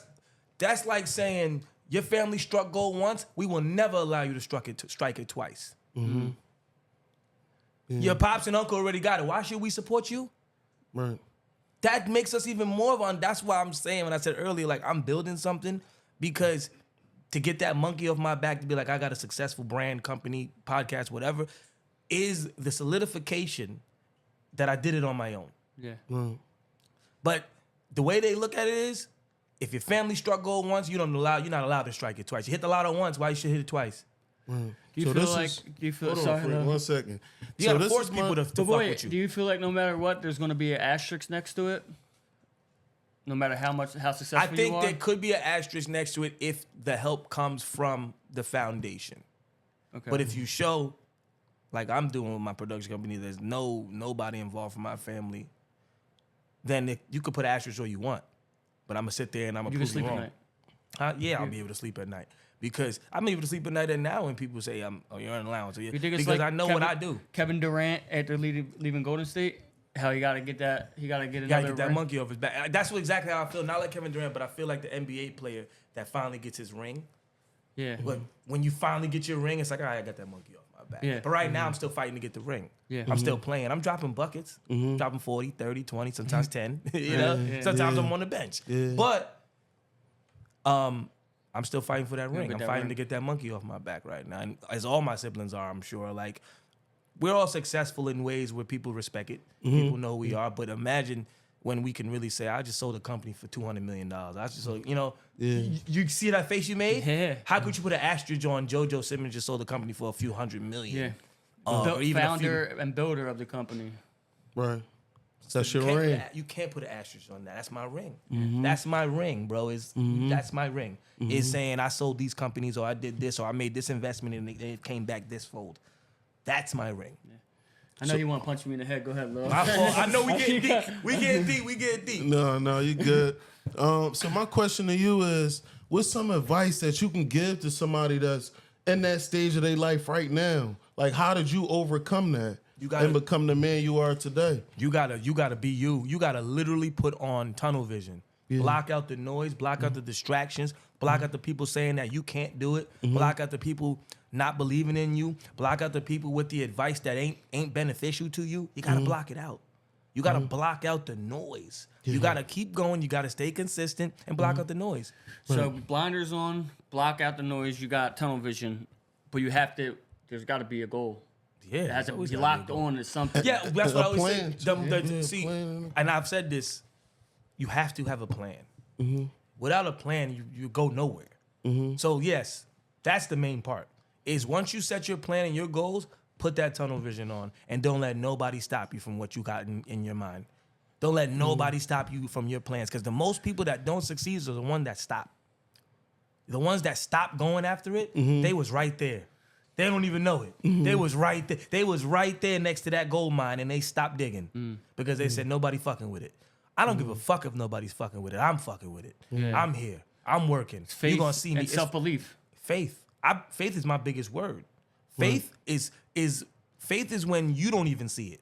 [SPEAKER 2] that's like saying, your family struck gold once, we will never allow you to strike it twice.
[SPEAKER 3] Mm-hmm. Yeah.
[SPEAKER 2] Your pops and uncle already got it. Why should we support you?
[SPEAKER 3] Right.
[SPEAKER 2] That makes us even more of that's why I'm saying, when I said earlier, like, I'm building something, because to get that monkey off my back to be like, I got a successful brand, company, podcast, whatever, is the solidification that I did it on my own.
[SPEAKER 1] Yeah.
[SPEAKER 3] Right.
[SPEAKER 2] But the way they look at it is, if your family struck gold once, you're not allowed to strike it twice. You hit the lotto once, why you should hit it twice?
[SPEAKER 3] Right.
[SPEAKER 1] Do you feel
[SPEAKER 3] hold on, 1 second.
[SPEAKER 2] You gotta force people to fuck with you.
[SPEAKER 1] Do you feel like no matter what, there's going to be an asterisk next to it? No matter how successful you are?
[SPEAKER 2] I think there could be an asterisk next to it if the help comes from the foundation.
[SPEAKER 1] Okay.
[SPEAKER 2] But if you show, like I'm doing with my production company, there's nobody involved from my family, then you could put an asterisk all you want. But I'm going to sit there and I'm going to prove you wrong.
[SPEAKER 1] You can sleep at night?
[SPEAKER 2] Yeah, I'll be able to sleep at night. Because I'm able to sleep at night and now when people say, you're in allowance.
[SPEAKER 1] You think it's
[SPEAKER 2] because
[SPEAKER 1] like
[SPEAKER 2] I know what I do.
[SPEAKER 1] Kevin Durant, after leaving Golden State, how he got to get that, he got to get another
[SPEAKER 2] get that monkey off his back. That's exactly how I feel. Not like Kevin Durant, but I feel like the NBA player that finally gets his ring.
[SPEAKER 1] Yeah.
[SPEAKER 2] But when you finally get your ring, it's like, all right, I got that monkey off my back.
[SPEAKER 1] Yeah.
[SPEAKER 2] But right now, I'm still fighting to get the ring.
[SPEAKER 1] Yeah.
[SPEAKER 2] I'm still playing. I'm dropping buckets. Dropping 40, 30, 20, sometimes 10. You know?
[SPEAKER 1] Yeah.
[SPEAKER 2] Sometimes I'm on the bench.
[SPEAKER 3] Yeah.
[SPEAKER 2] But I'm still fighting for that ring. I'm fighting
[SPEAKER 1] ring.
[SPEAKER 2] to get that monkey off my back right now. And as all my siblings are, I'm sure. Like, we're all successful in ways where people respect it. People know who we are. But imagine when we can really say, I just sold a company for $200 million. I just sold, you know, you see that face you made?
[SPEAKER 1] Yeah.
[SPEAKER 2] How could you put an asterisk on JoJo Simmons just sold a company for a few $100 million?
[SPEAKER 1] Yeah.
[SPEAKER 2] Or even
[SPEAKER 1] founder and builder of the company.
[SPEAKER 3] Right. That's your ring.
[SPEAKER 2] You can't put an asterisk on that. That's my ring. That's my ring, bro. That's my ring. It's saying I sold these companies, or I did this, or I made this investment and it came back this fold. That's my ring.
[SPEAKER 1] Yeah. I know you want to punch me in the head. Go ahead, love.
[SPEAKER 2] I know we getting deep. We getting deep.
[SPEAKER 3] No, you good. So my question to you is, what's some advice that you can give to somebody that's in that stage of their life right now? Like, how did you overcome that and become the man you are today?
[SPEAKER 2] You gotta be you. You gotta literally put on tunnel vision. Yeah. Block out the noise, block out the distractions, block out the people saying that you can't do it, block out the people not believing in you, block out the people with the advice that ain't beneficial to you. You gotta block it out. You gotta block out the noise. You gotta keep going, you gotta stay consistent and block out the noise.
[SPEAKER 1] So blinders on, block out the noise, you got tunnel vision, but there's gotta be a goal.
[SPEAKER 2] Yeah,
[SPEAKER 1] it has to be locked on to something.
[SPEAKER 2] Yeah, that's what I always say. And I've said this, you have to have a plan. Without a plan, you go nowhere. So yes, that's the main part. Is once you set your plan and your goals, put that tunnel vision on and don't let nobody stop you from what you got in your mind. Don't let nobody stop you from your plans, because the most people that don't succeed are the ones that stop. The ones that stop going after it, they was right there. They don't even know it. They was right there. They was right there next to that gold mine, and they stopped digging because they said nobody fucking with it. I don't give a fuck if nobody's fucking with it. I'm fucking with it. Yeah. I'm here. I'm working.
[SPEAKER 1] Faith,
[SPEAKER 2] you're gonna see me.
[SPEAKER 1] And self-belief.
[SPEAKER 2] Faith. Faith is my biggest word. Faith is when you don't even see it.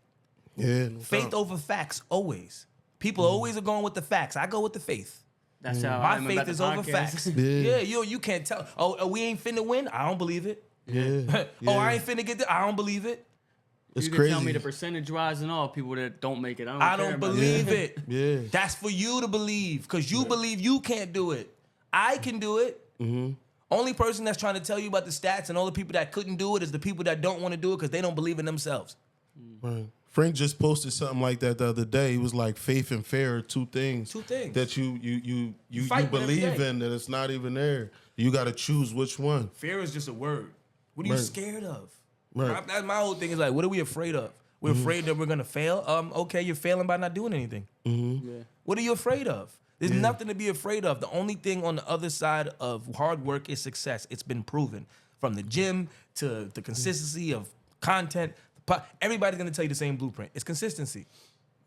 [SPEAKER 3] Yeah.
[SPEAKER 2] Faith over facts always. People always are going with the facts. I go with the faith.
[SPEAKER 1] That's how
[SPEAKER 2] my faith is over facts. You can't tell. Oh, we ain't finna win. I don't believe it.
[SPEAKER 3] Yeah.
[SPEAKER 2] Oh, I ain't finna get there. I don't believe it.
[SPEAKER 3] It's
[SPEAKER 1] you can
[SPEAKER 3] crazy.
[SPEAKER 1] tell me the percentage-wise and all people that don't make it.
[SPEAKER 2] I don't believe it.
[SPEAKER 3] Yeah.
[SPEAKER 2] That's for you to believe, because you believe you can't do it. I can do it. Only person that's trying to tell you about the stats and all the people that couldn't do it is the people that don't want to do it because they don't believe in themselves.
[SPEAKER 3] Right. Frank just posted something like that the other day. He was like, faith and fear are two things that you believe in that it's not even there. You got to choose which one.
[SPEAKER 2] Fear is just a word. What are you scared of?
[SPEAKER 3] Right.
[SPEAKER 2] My whole thing is like, what are we afraid of? We're afraid that we're gonna fail. Okay, you're failing by not doing anything.
[SPEAKER 1] Yeah.
[SPEAKER 2] What are you afraid of? There's nothing to be afraid of. The only thing on the other side of hard work is success. It's been proven from the gym to the consistency of content. Everybody's gonna tell you the same blueprint. It's consistency.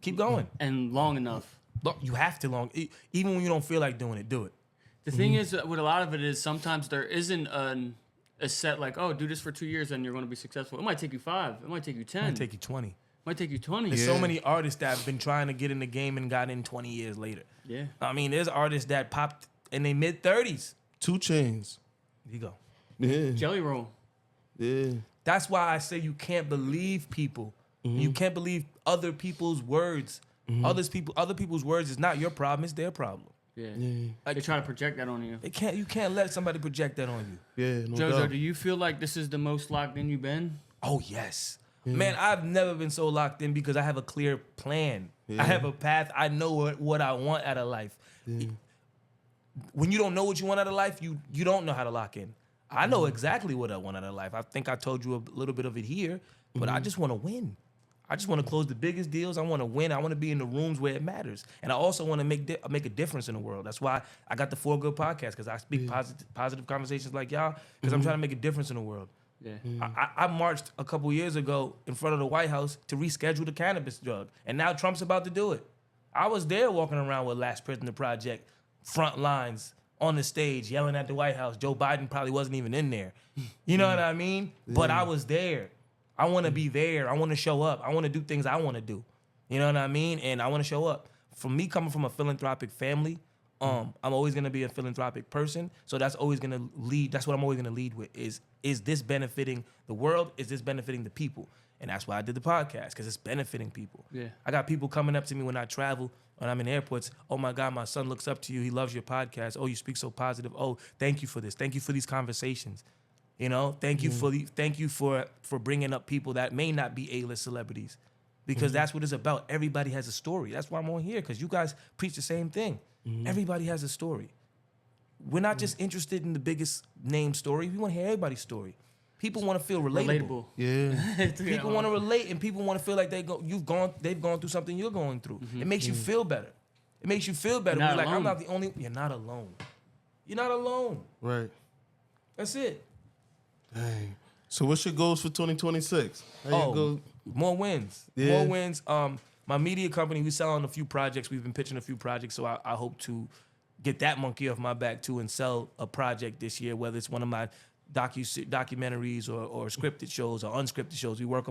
[SPEAKER 2] Keep going.
[SPEAKER 1] And long enough.
[SPEAKER 2] You have to even when you don't feel like doing it, do it.
[SPEAKER 1] The thing is, with a lot of it is sometimes there isn't a set like, oh, do this for 2 years and you're going to be successful. It might take you 5. It might take you 10.
[SPEAKER 2] It might take you 20.
[SPEAKER 1] It might take you 20.
[SPEAKER 2] There's so many artists that have been trying to get in the game and got in 20 years later.
[SPEAKER 1] Yeah.
[SPEAKER 2] I mean, there's artists that popped in their mid-30s.
[SPEAKER 3] 2 Chainz.
[SPEAKER 2] Here you go.
[SPEAKER 3] Yeah.
[SPEAKER 1] Jelly Roll.
[SPEAKER 3] Yeah.
[SPEAKER 2] That's why I say you can't believe people. You can't believe other people's words. Other people's words is not your problem, it's their problem.
[SPEAKER 1] Yeah. They try to project that on you.
[SPEAKER 2] You can't let somebody project that on you.
[SPEAKER 3] Yeah, no
[SPEAKER 1] JoJo,
[SPEAKER 3] doubt.
[SPEAKER 1] do you feel like this is the most locked in you've been?
[SPEAKER 2] Oh, yes. Man, I've never been so locked in because I have a clear plan. I have a path. I know what I want out of life. When you don't know what you want out of life, you don't know how to lock in. I know exactly what I want out of life. I think I told you a little bit of it here, but I just want to win. I just want to close the biggest deals. I want to win. I want to be in the rooms where it matters. And I also want to make a difference in the world. That's why I got the For Good podcast, because I speak positive conversations like y'all, because I'm trying to make a difference in the world.
[SPEAKER 1] Yeah.
[SPEAKER 2] I marched a couple years ago in front of the White House to reschedule the cannabis drug. And now Trump's about to do it. I was there walking around with Last Prisoner Project, front lines, on the stage, yelling at the White House. Joe Biden probably wasn't even in there. You know what I mean? But I was there. I want to be there. I want to show up. I want to do things I want to do. You know what I mean? And I want to show up. For me, coming from a philanthropic family, I'm always going to be a philanthropic person. So that's always going to lead. That's what I'm always going to lead with is this benefiting the world? Is this benefiting the people? And that's why I did the podcast, because it's benefiting people.
[SPEAKER 1] Yeah.
[SPEAKER 2] I got people coming up to me when I travel, when I'm in airports. Oh, my God, my son looks up to you. He loves your podcast. Oh, you speak so positive. Oh, thank you for this. Thank you for these conversations. You know, thank you for bringing up people that may not be A-list celebrities, because that's what it's about. Everybody has a story. That's why I'm on here, because you guys preach the same thing. Everybody has a story. We're not just interested in the biggest name story. We want to hear everybody's story. People want to feel relatable.
[SPEAKER 3] Yeah.
[SPEAKER 2] People want to relate, and people want to feel like they've gone through something you're going through. It makes you feel better. It makes you feel better.
[SPEAKER 1] You're
[SPEAKER 2] You're like,
[SPEAKER 1] alone.
[SPEAKER 2] I'm not the only. You're not alone. You're not alone.
[SPEAKER 3] Right.
[SPEAKER 2] That's it.
[SPEAKER 3] Dang. So what's your goals for 2026?
[SPEAKER 2] More wins.
[SPEAKER 3] Yeah.
[SPEAKER 2] More wins. My media company, we sell on a few projects. We've been pitching a few projects, so I hope to get that monkey off my back too and sell a project this year, whether it's one of my documentaries or scripted shows or unscripted shows. We work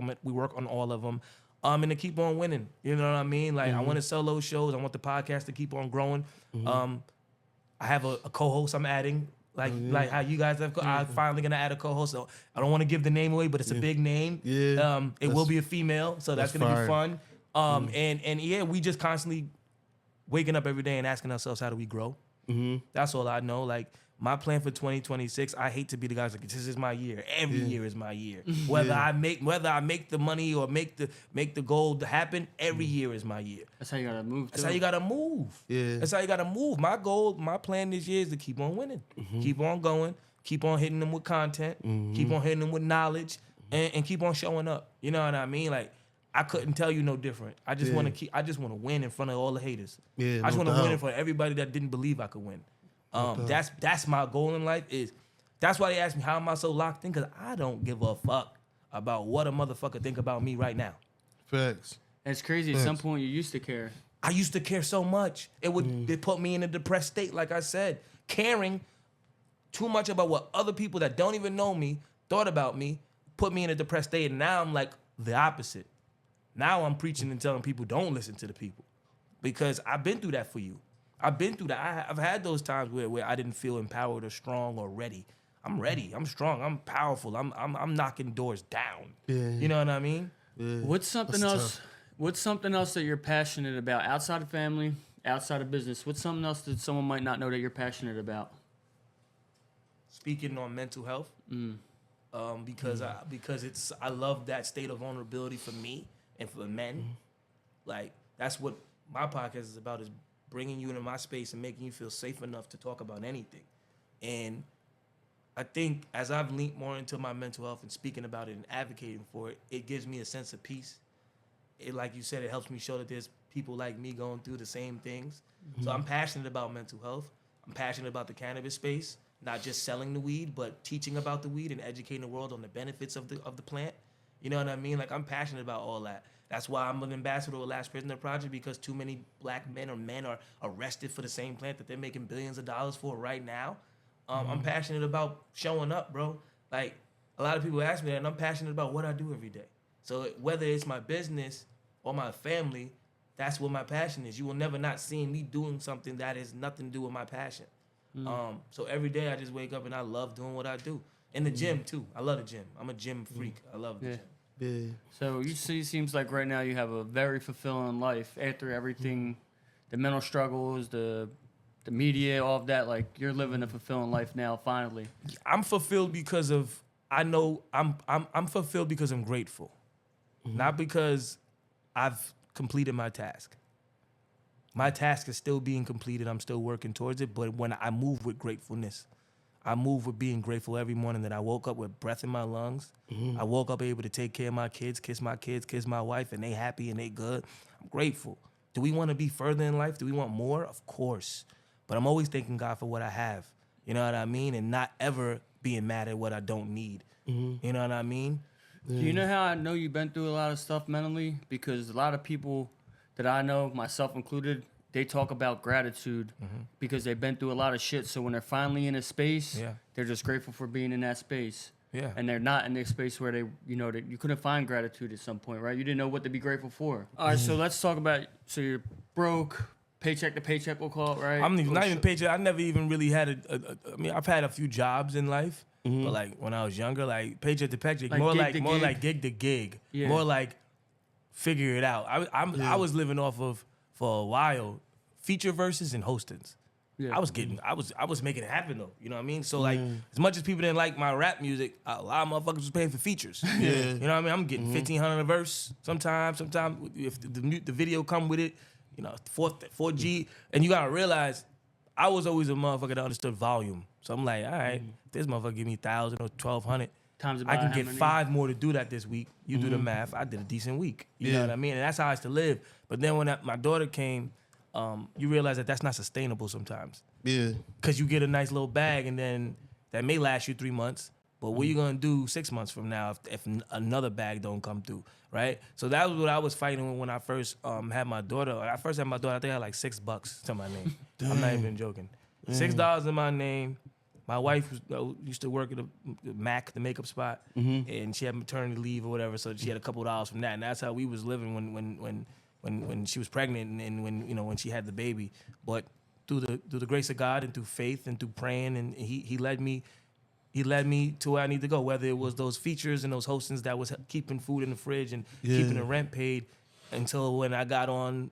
[SPEAKER 2] on all of them. And to keep on winning. You know what I mean? Like, I want to sell those shows. I want the podcast to keep on growing. I have a co-host I'm adding. Like how you guys have, I'm finally gonna add a co-host. So I don't want to give the name away, but it's a big name.
[SPEAKER 3] Yeah.
[SPEAKER 2] It will be a female, so that's gonna be fun. And yeah, we just constantly waking up every day and asking ourselves, how do we grow? That's all I know. Like, my plan for 2026, I hate to be the guy like, this is my year. Every year is my year. Whether I make the money or make the goal to happen, every year is my year.
[SPEAKER 1] That's how you gotta move.
[SPEAKER 2] That's how you gotta move.
[SPEAKER 3] Yeah.
[SPEAKER 2] That's how you gotta move. My plan this year is to keep on winning, keep on going, keep on hitting them with content, keep on hitting them with knowledge, and keep on showing up. You know what I mean? Like, I couldn't tell you no different. I just want to win in front of all the haters.
[SPEAKER 3] Yeah,
[SPEAKER 2] I just
[SPEAKER 3] no
[SPEAKER 2] want to win
[SPEAKER 3] doubt.
[SPEAKER 2] in front of everybody that didn't believe I could win. That's my goal in life. That's why they ask me, how am I so locked in? Because I don't give a fuck about what a motherfucker think about me right now.
[SPEAKER 3] Facts.
[SPEAKER 1] It's crazy. At some point, you used to care.
[SPEAKER 2] I used to care so much. It put me in a depressed state, like I said. Caring too much about what other people that don't even know me thought about me put me in a depressed state. And now I'm like the opposite. Now I'm preaching and telling people, don't listen to the people. Because I've been through that for you. I've been through that. I've had those times where I didn't feel empowered or strong or ready. I'm ready. I'm strong. I'm powerful. I'm knocking doors down.
[SPEAKER 3] Yeah.
[SPEAKER 2] You know what I mean?
[SPEAKER 3] Yeah.
[SPEAKER 1] What's something
[SPEAKER 3] That's
[SPEAKER 1] else?
[SPEAKER 3] tough.
[SPEAKER 1] What's something else that you're passionate about outside of family, outside of business? What's something else that someone might not know that you're passionate about?
[SPEAKER 2] speaking on mental health. Because I love that state of vulnerability for me and for men. Like, that's what my podcast is about, is bringing you into my space and making you feel safe enough to talk about anything. And I think as I've leaned more into my mental health and speaking about it and advocating for it, it gives me a sense of peace. It, like you said, it helps me show that there's people like me going through the same things. So I'm passionate about mental health. I'm passionate about the cannabis space, not just selling the weed, but teaching about the weed and educating the world on the benefits of the plant. You know what I mean? Like, I'm passionate about all that. That's why I'm an ambassador of the Last Prisoner Project, because too many black men are arrested for the same plant that they're making billions of dollars for right now. I'm passionate about showing up, bro. Like, a lot of people ask me that, and I'm passionate about what I do every day. So whether it's my business or my family, that's what my passion is. You will never not see me doing something that has nothing to do with my passion. So every day I just wake up and I love doing what I do. In the gym, too. I love the gym. I'm a gym freak. I love the gym.
[SPEAKER 3] Yeah.
[SPEAKER 1] So you see, seems like right now you have a very fulfilling life after everything, the mental struggles, the media, all of that. Like, you're living a fulfilling life now, finally.
[SPEAKER 2] I'm fulfilled because I'm fulfilled because I'm grateful. Not because I've completed my task. My task is still being completed. I'm still working towards it. But when I move with gratefulness, I move with being grateful every morning that I woke up with breath in my lungs. I woke up able to take care of my kids, kiss my wife, and they happy and they good. I'm grateful. Do we want to be further in life? Do we want more? Of course. But I'm always thanking God for what I have. You know what I mean? And not ever being mad at what I don't need. You know what I mean?
[SPEAKER 1] Do you know how I know you've been through a lot of stuff mentally? Because a lot of people that I know, myself included, they talk about gratitude because they've been through a lot of shit. So when they're finally in a space, they're just grateful for being in that space. Yeah. And they're not in a space where they, you know, that you couldn't find gratitude at some point, right? You didn't know what to be grateful for. All right, so let's talk about, so you're broke, paycheck to paycheck, we'll call it, right?
[SPEAKER 2] I'm not even paycheck. I never even really had I mean, I've had a few jobs in life, but like when I was younger, like paycheck to paycheck, like more like gig to gig, more like figure it out. I was living off of, for a while, feature verses and hostings. Yeah. I was making it happen though. You know what I mean? So like, as much as people didn't like my rap music, a lot of motherfuckers was paying for features. You know what I mean? I'm getting $1,500 a verse sometimes if the video come with it, you know, 4G. And you gotta realize, I was always a motherfucker that understood volume. So I'm like, all right, if this motherfucker give me 1,000 or 1,200, I can get 5 more to do that this week. You do the math. I did a decent week. You know what I mean? And that's how I used to live. But then when my daughter came, you realize that that's not sustainable sometimes. Yeah. Because you get a nice little bag, and then that may last you 3 months. But what are you going to do 6 months from now if another bag don't come through, right? So that was what I was fighting with when I first had my daughter. When I first had my daughter, I think I had like $6 to my name. I'm not even joking. $6 in my name. My wife used to work at the MAC, the makeup spot, and she had maternity leave or whatever, so she had a couple of dollars from that. And that's how we was living when she was pregnant and when she had the baby. But through the grace of God and through faith and through praying, and he led me to where I need to go, whether it was those features and those hostings that was keeping food in the fridge and keeping the rent paid, until when I got on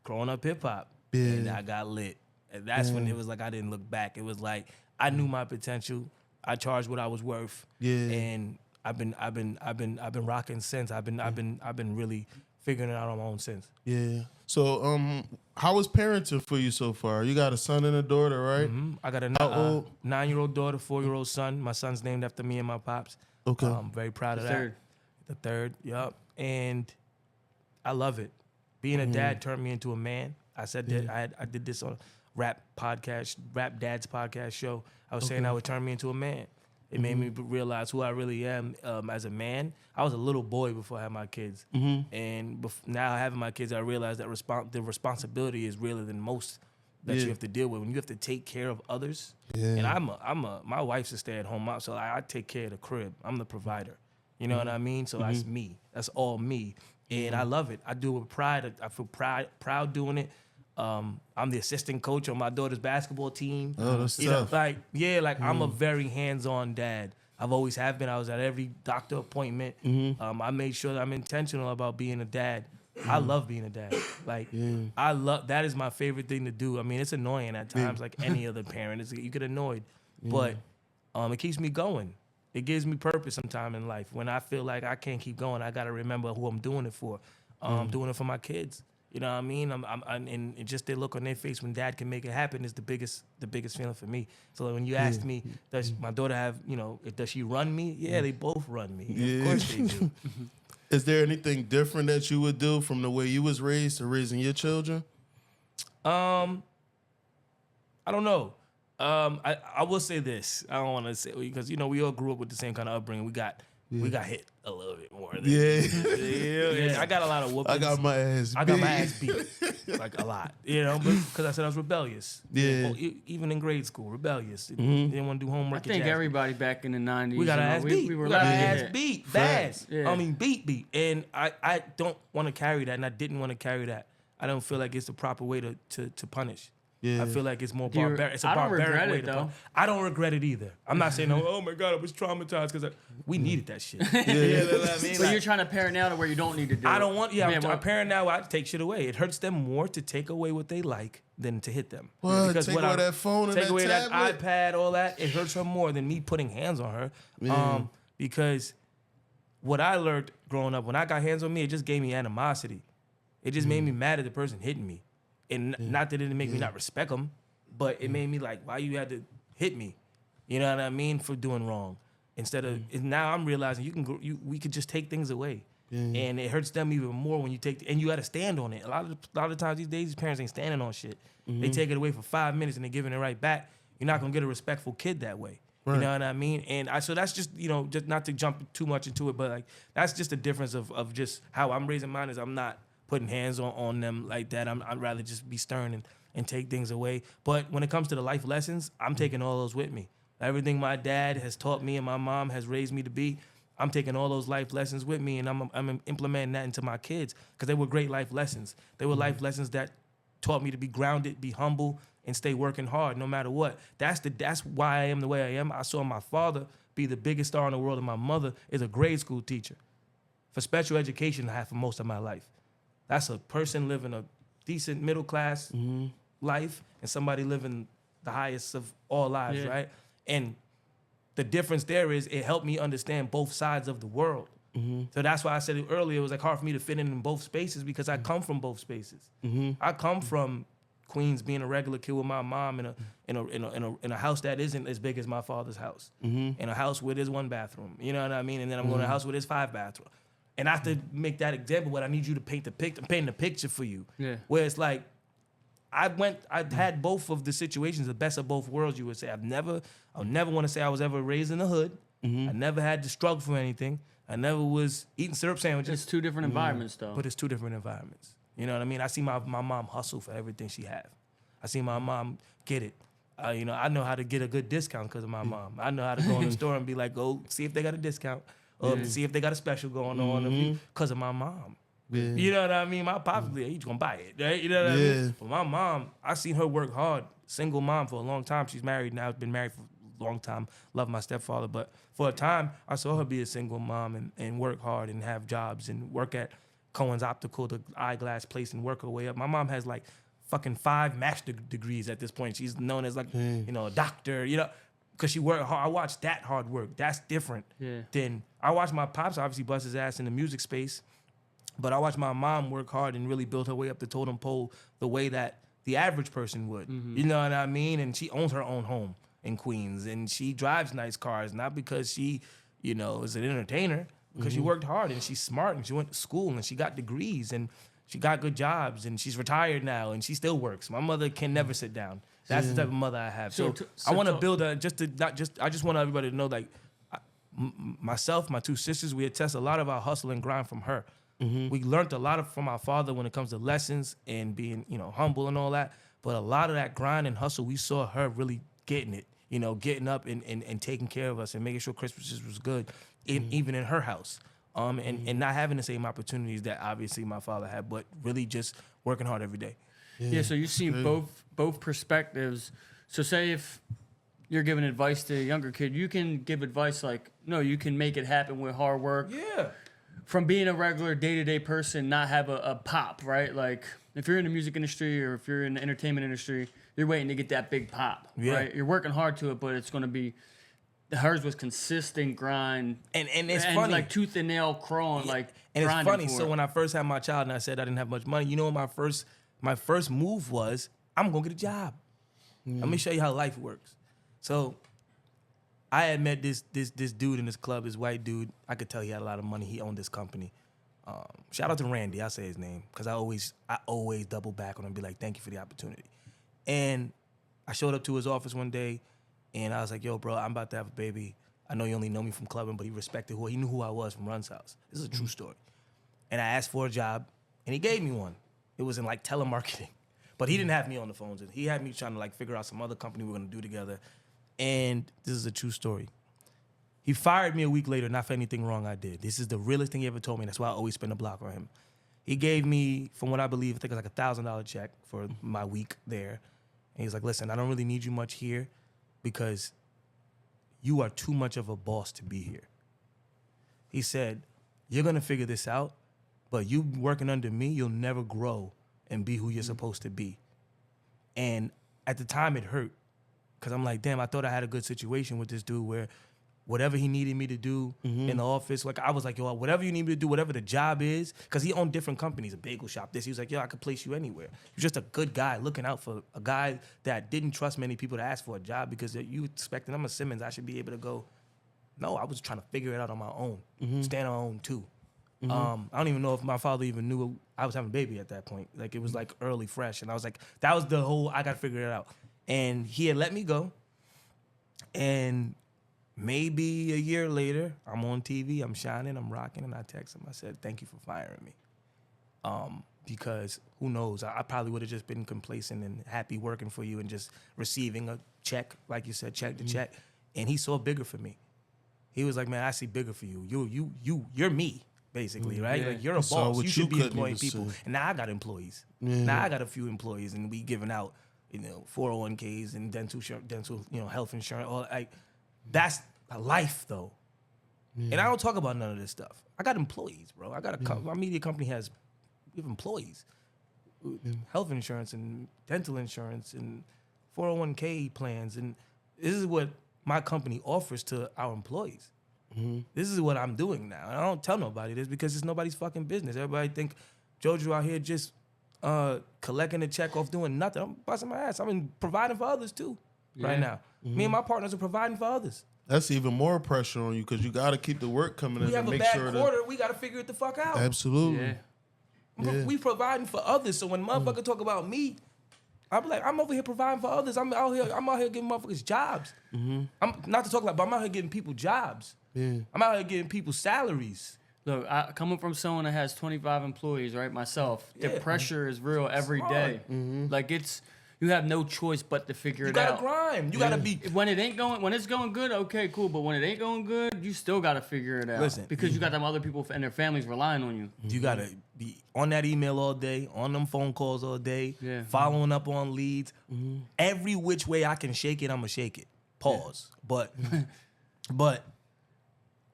[SPEAKER 2] Growing Up Hip Hop and I got lit. And that's when it was like I didn't look back. It was like I knew my potential. I charged what I was worth. And I've been rocking since. I've been really figuring it out on my own since. Yeah. So how was parenting for you so far? You got a son and a daughter, right? I got a 9-year-old daughter, 4-year-old son. My son's named after me and my pops. Okay. I'm very proud of that. The third, yep. And I love it. Being a dad turned me into a man. I said that I did this on Rap Dad's podcast show. I was saying how it turned me into a man. It made me realize who I really am as a man. I was a little boy before I had my kids. And now having my kids, I realize that the responsibility is realer than most that you have to deal with. When you have to take care of others. And my wife's a stay-at-home mom, so I take care of the crib. I'm the provider. You know what I mean? So that's me. That's all me. And I love it. I do it with pride. I feel proud doing it. I'm the assistant coach on my daughter's basketball team. Oh, that's tough. I'm a very hands-on dad. I've always have been. I was at every doctor appointment. I made sure that I'm intentional about being a dad. I love being a dad. I love, that is my favorite thing to do. I mean, it's annoying at times, like any other parent. You get annoyed, but It keeps me going. It gives me purpose sometime in life. When I feel like I can't keep going, I got to remember who I'm doing it for. I'm doing it for my kids. You know what I mean? And just their look on their face when dad can make it happen is the biggest feeling for me. So when you asked me, does my daughter have, does she run me? Yeah, they both run me. Yeah. Of course they do.
[SPEAKER 3] Is there anything different that you would do from the way you was raised to raising your children?
[SPEAKER 2] I don't know. I will say this. I don't want to say, because we all grew up with the same kind of upbringing. We got hit a little bit more. Yeah. I got a lot of whoopings.
[SPEAKER 3] I got my ass
[SPEAKER 2] beat. Like a lot. Because I said I was rebellious.
[SPEAKER 3] Yeah.
[SPEAKER 2] Even in grade school, rebellious. Didn't want to do homework.
[SPEAKER 1] I think everybody back in the 90s.
[SPEAKER 2] We got our ass beat. We got our ass beat. Bad.
[SPEAKER 1] Yeah.
[SPEAKER 2] I mean, beat. And I don't want to carry that, and I didn't want to carry that. I don't feel like it's the proper way to punish. Yeah. I feel like it's more barbaric. It's a barbaric way to punish. I don't regret it either. I'm not saying, oh my God, I was traumatized because we needed that shit. You know what I mean?
[SPEAKER 1] But you're trying to parent now to where you don't need to do it.
[SPEAKER 2] I don't want, I'm parent now, I take shit away. It hurts them more to take away what they like than to hit them.
[SPEAKER 3] Well, because take away that phone and
[SPEAKER 2] take
[SPEAKER 3] that
[SPEAKER 2] away
[SPEAKER 3] tablet.
[SPEAKER 2] that iPad, all that. It hurts her more than me putting hands on her. Because what I learned growing up, when I got hands on me, it just gave me animosity. It just made me mad at the person hitting me. And not that it didn't make me not respect them, but it made me like, why you had to hit me? You know what I mean? For doing wrong. Instead of, now I'm realizing we could just take things away. And it hurts them even more when you and you got to stand on it. A lot of times these days, these parents ain't standing on shit. They take it away for 5 minutes and they're giving it right back. You're not going to get a respectful kid that way. Right. You know what I mean? And so that's just, just not to jump too much into it, but like, that's just the difference of just how I'm raising mine is I'm not putting hands on them like that. I'd rather just be stern and take things away. But when it comes to the life lessons, I'm taking all those with me. Everything my dad has taught me and my mom has raised me to be, I'm taking all those life lessons with me, and I'm implementing that into my kids because they were great life lessons. They were life lessons that taught me to be grounded, be humble, and stay working hard no matter what. That's why I am the way I am. I saw my father be the biggest star in the world, and my mother is a grade school teacher for special education I had for most of my life. That's a person living a decent middle class life and somebody living the highest of all lives, right? And the difference there is it helped me understand both sides of the world. So that's why I said it earlier. It was like hard for me to fit in both spaces because I come from both spaces. I come from Queens, being a regular kid with my mom in a house that isn't as big as my father's house, in a house where there's 1 bathroom. You know what I mean? And then I'm going to a house where there's 5 bathrooms. And I have to make that example, but I need you to paint the picture. I'm painting the picture for you. Yeah. Where it's like, I had both of the situations, the best of both worlds, you would say. I'll never want to say I was ever raised in the hood. I never had to struggle for anything. I never was eating syrup sandwiches.
[SPEAKER 1] It's 2 different environments, though.
[SPEAKER 2] But it's 2 different environments. You know what I mean? I see my mom hustle for everything she have. I see my mom get it. I know how to get a good discount because of my mom. I know how to go in the store and be like, go see if they got a discount. Or see if they got a special going on because of my mom. Yeah. You know what I mean? My pops, he's going to buy it. Right? You know what I mean? But my mom, I seen her work hard. Single mom for a long time. She's married now. Been married for a long time. Love my stepfather. But for a time, I saw her be a single mom and work hard and have jobs and work at Cohen's Optical, the eyeglass place, and work her way up. My mom has like fucking 5 master's degrees at this point. She's known as like, a doctor, because she worked hard. I watched that hard work. That's different than I watched my pops obviously bust his ass in the music space, but I watched my mom work hard and really build her way up the totem pole the way that the average person would. You know what I mean? And she owns her own home in Queens, and she drives nice cars, not because she, is an entertainer, because she worked hard and she's smart and she went to school and she got degrees and she got good jobs and she's retired now and she still works. My mother can never sit down. That's the type of mother I have. So I want to build I just want everybody to know, like, myself, my 2 sisters, we attest a lot of our hustle and grind from her. We learned a lot from our father when it comes to lessons and being, humble and all that. But a lot of that grind and hustle, we saw her really getting it, getting up and taking care of us and making sure Christmas was good, even in her house. And not having the same opportunities that obviously my father had, but really just working hard every day.
[SPEAKER 1] Yeah, so you've seen both perspectives. So say if you're giving advice to a younger kid, you can give advice like, no, you can make it happen with hard work. Yeah. From being a regular day-to-day person, not have a pop, right? Like, if you're in the music industry or if you're in the entertainment industry, you're waiting to get that big pop, right? You're working hard to it, but it's going to be hers was consistent grind,
[SPEAKER 2] and it's funny,
[SPEAKER 1] like tooth and nail crawling, like.
[SPEAKER 2] And it's funny. So when I first had my child and I said I didn't have much money, you know what my first move was? I'm gonna get a job. Let me show you how life works. So I had met this dude in this club, this white dude. I could tell he had a lot of money. He owned this company. Shout out to Randy. I'll say his name because I always double back on him and be like, thank you for the opportunity. And I showed up to his office one day and I was like, yo, bro, I'm about to have a baby. I know you only know me from clubbing, but he knew who I was from Run's house. This is a true story. And I asked for a job, and he gave me one. It was in like telemarketing, but he didn't have me on the phones. He had me trying to like figure out some other company we were gonna do together. And this is a true story. He fired me a week later, not for anything wrong I did. This is the realest thing he ever told me. That's why I always spend a block on him. He gave me, from what I believe, I think it was like $1,000 check for my week there. And he's like, listen, I don't really need you much here because you are too much of a boss to be here. He said, you're going to figure this out, but you working under me, you'll never grow and be who you're supposed to be. And at the time, it hurt because I'm like, damn, I thought I had a good situation with this dude where whatever he needed me to do in the office, like I was like, yo, whatever you need me to do, whatever the job is, because he owned different companies, a bagel shop, this. He was like, yo, I could place you anywhere. You're just a good guy looking out for a guy that didn't trust many people to ask for a job because you expecting I'm a Simmons, I should be able to go. No, I was trying to figure it out on my own, stand on my own too. I don't even know if my father even knew I was having a baby at that point. Like it was like early fresh. And I was like, that was the whole, I got to figure it out. And he had let me go. And maybe a year later, I'm on TV, I'm shining, I'm rocking, and I text him. I said, thank you for firing me. Because who knows, I probably would have just been complacent and happy working for you and just receiving a check, like you said, check to check. And he saw bigger for me. He was like, man, I see bigger for you. You're me, basically, right?
[SPEAKER 1] Yeah.
[SPEAKER 2] Like you're a boss. You should be employing people. And now I got employees.
[SPEAKER 3] Yeah.
[SPEAKER 2] Now I got a few employees, and we giving out, 401ks and dental, health insurance. All like that's a life though. Yeah. And I don't talk about none of this stuff. I got employees, bro. I got my media company we have employees, health insurance and dental insurance and 401k plans, and this is what my company offers to our employees. This is what I'm doing now. And I don't tell nobody this because it's nobody's fucking business. Everybody think JoJo out here just collecting a check off doing nothing. I'm busting my ass. I'm providing for others too right now. Me and my partners are providing for others.
[SPEAKER 3] That's even more pressure on you because you got to keep the work coming in.
[SPEAKER 2] We have a bad quarter. We got to figure it the fuck out.
[SPEAKER 3] Absolutely.
[SPEAKER 2] Yeah. We providing for others. So when motherfuckers talk about me, I'm like, I'm over here providing for others. I'm out here giving motherfuckers jobs. I'm not to talk about, but I'm out here giving people jobs. Yeah. I'm out here giving people salaries.
[SPEAKER 1] Look, coming from someone that has 25 employees, right? Myself, the pressure is real every day. Like you have no choice but to figure it out.
[SPEAKER 2] You gotta grind. You gotta be.
[SPEAKER 1] When it's going good, okay, cool. But when it ain't going good, you still gotta figure it out.
[SPEAKER 2] Listen,
[SPEAKER 1] because you got them other people and their families relying on you.
[SPEAKER 2] You gotta be on that email all day, on them phone calls all day, following up on leads. Every which way I can shake it, I'ma shake it. Pause. Yeah. But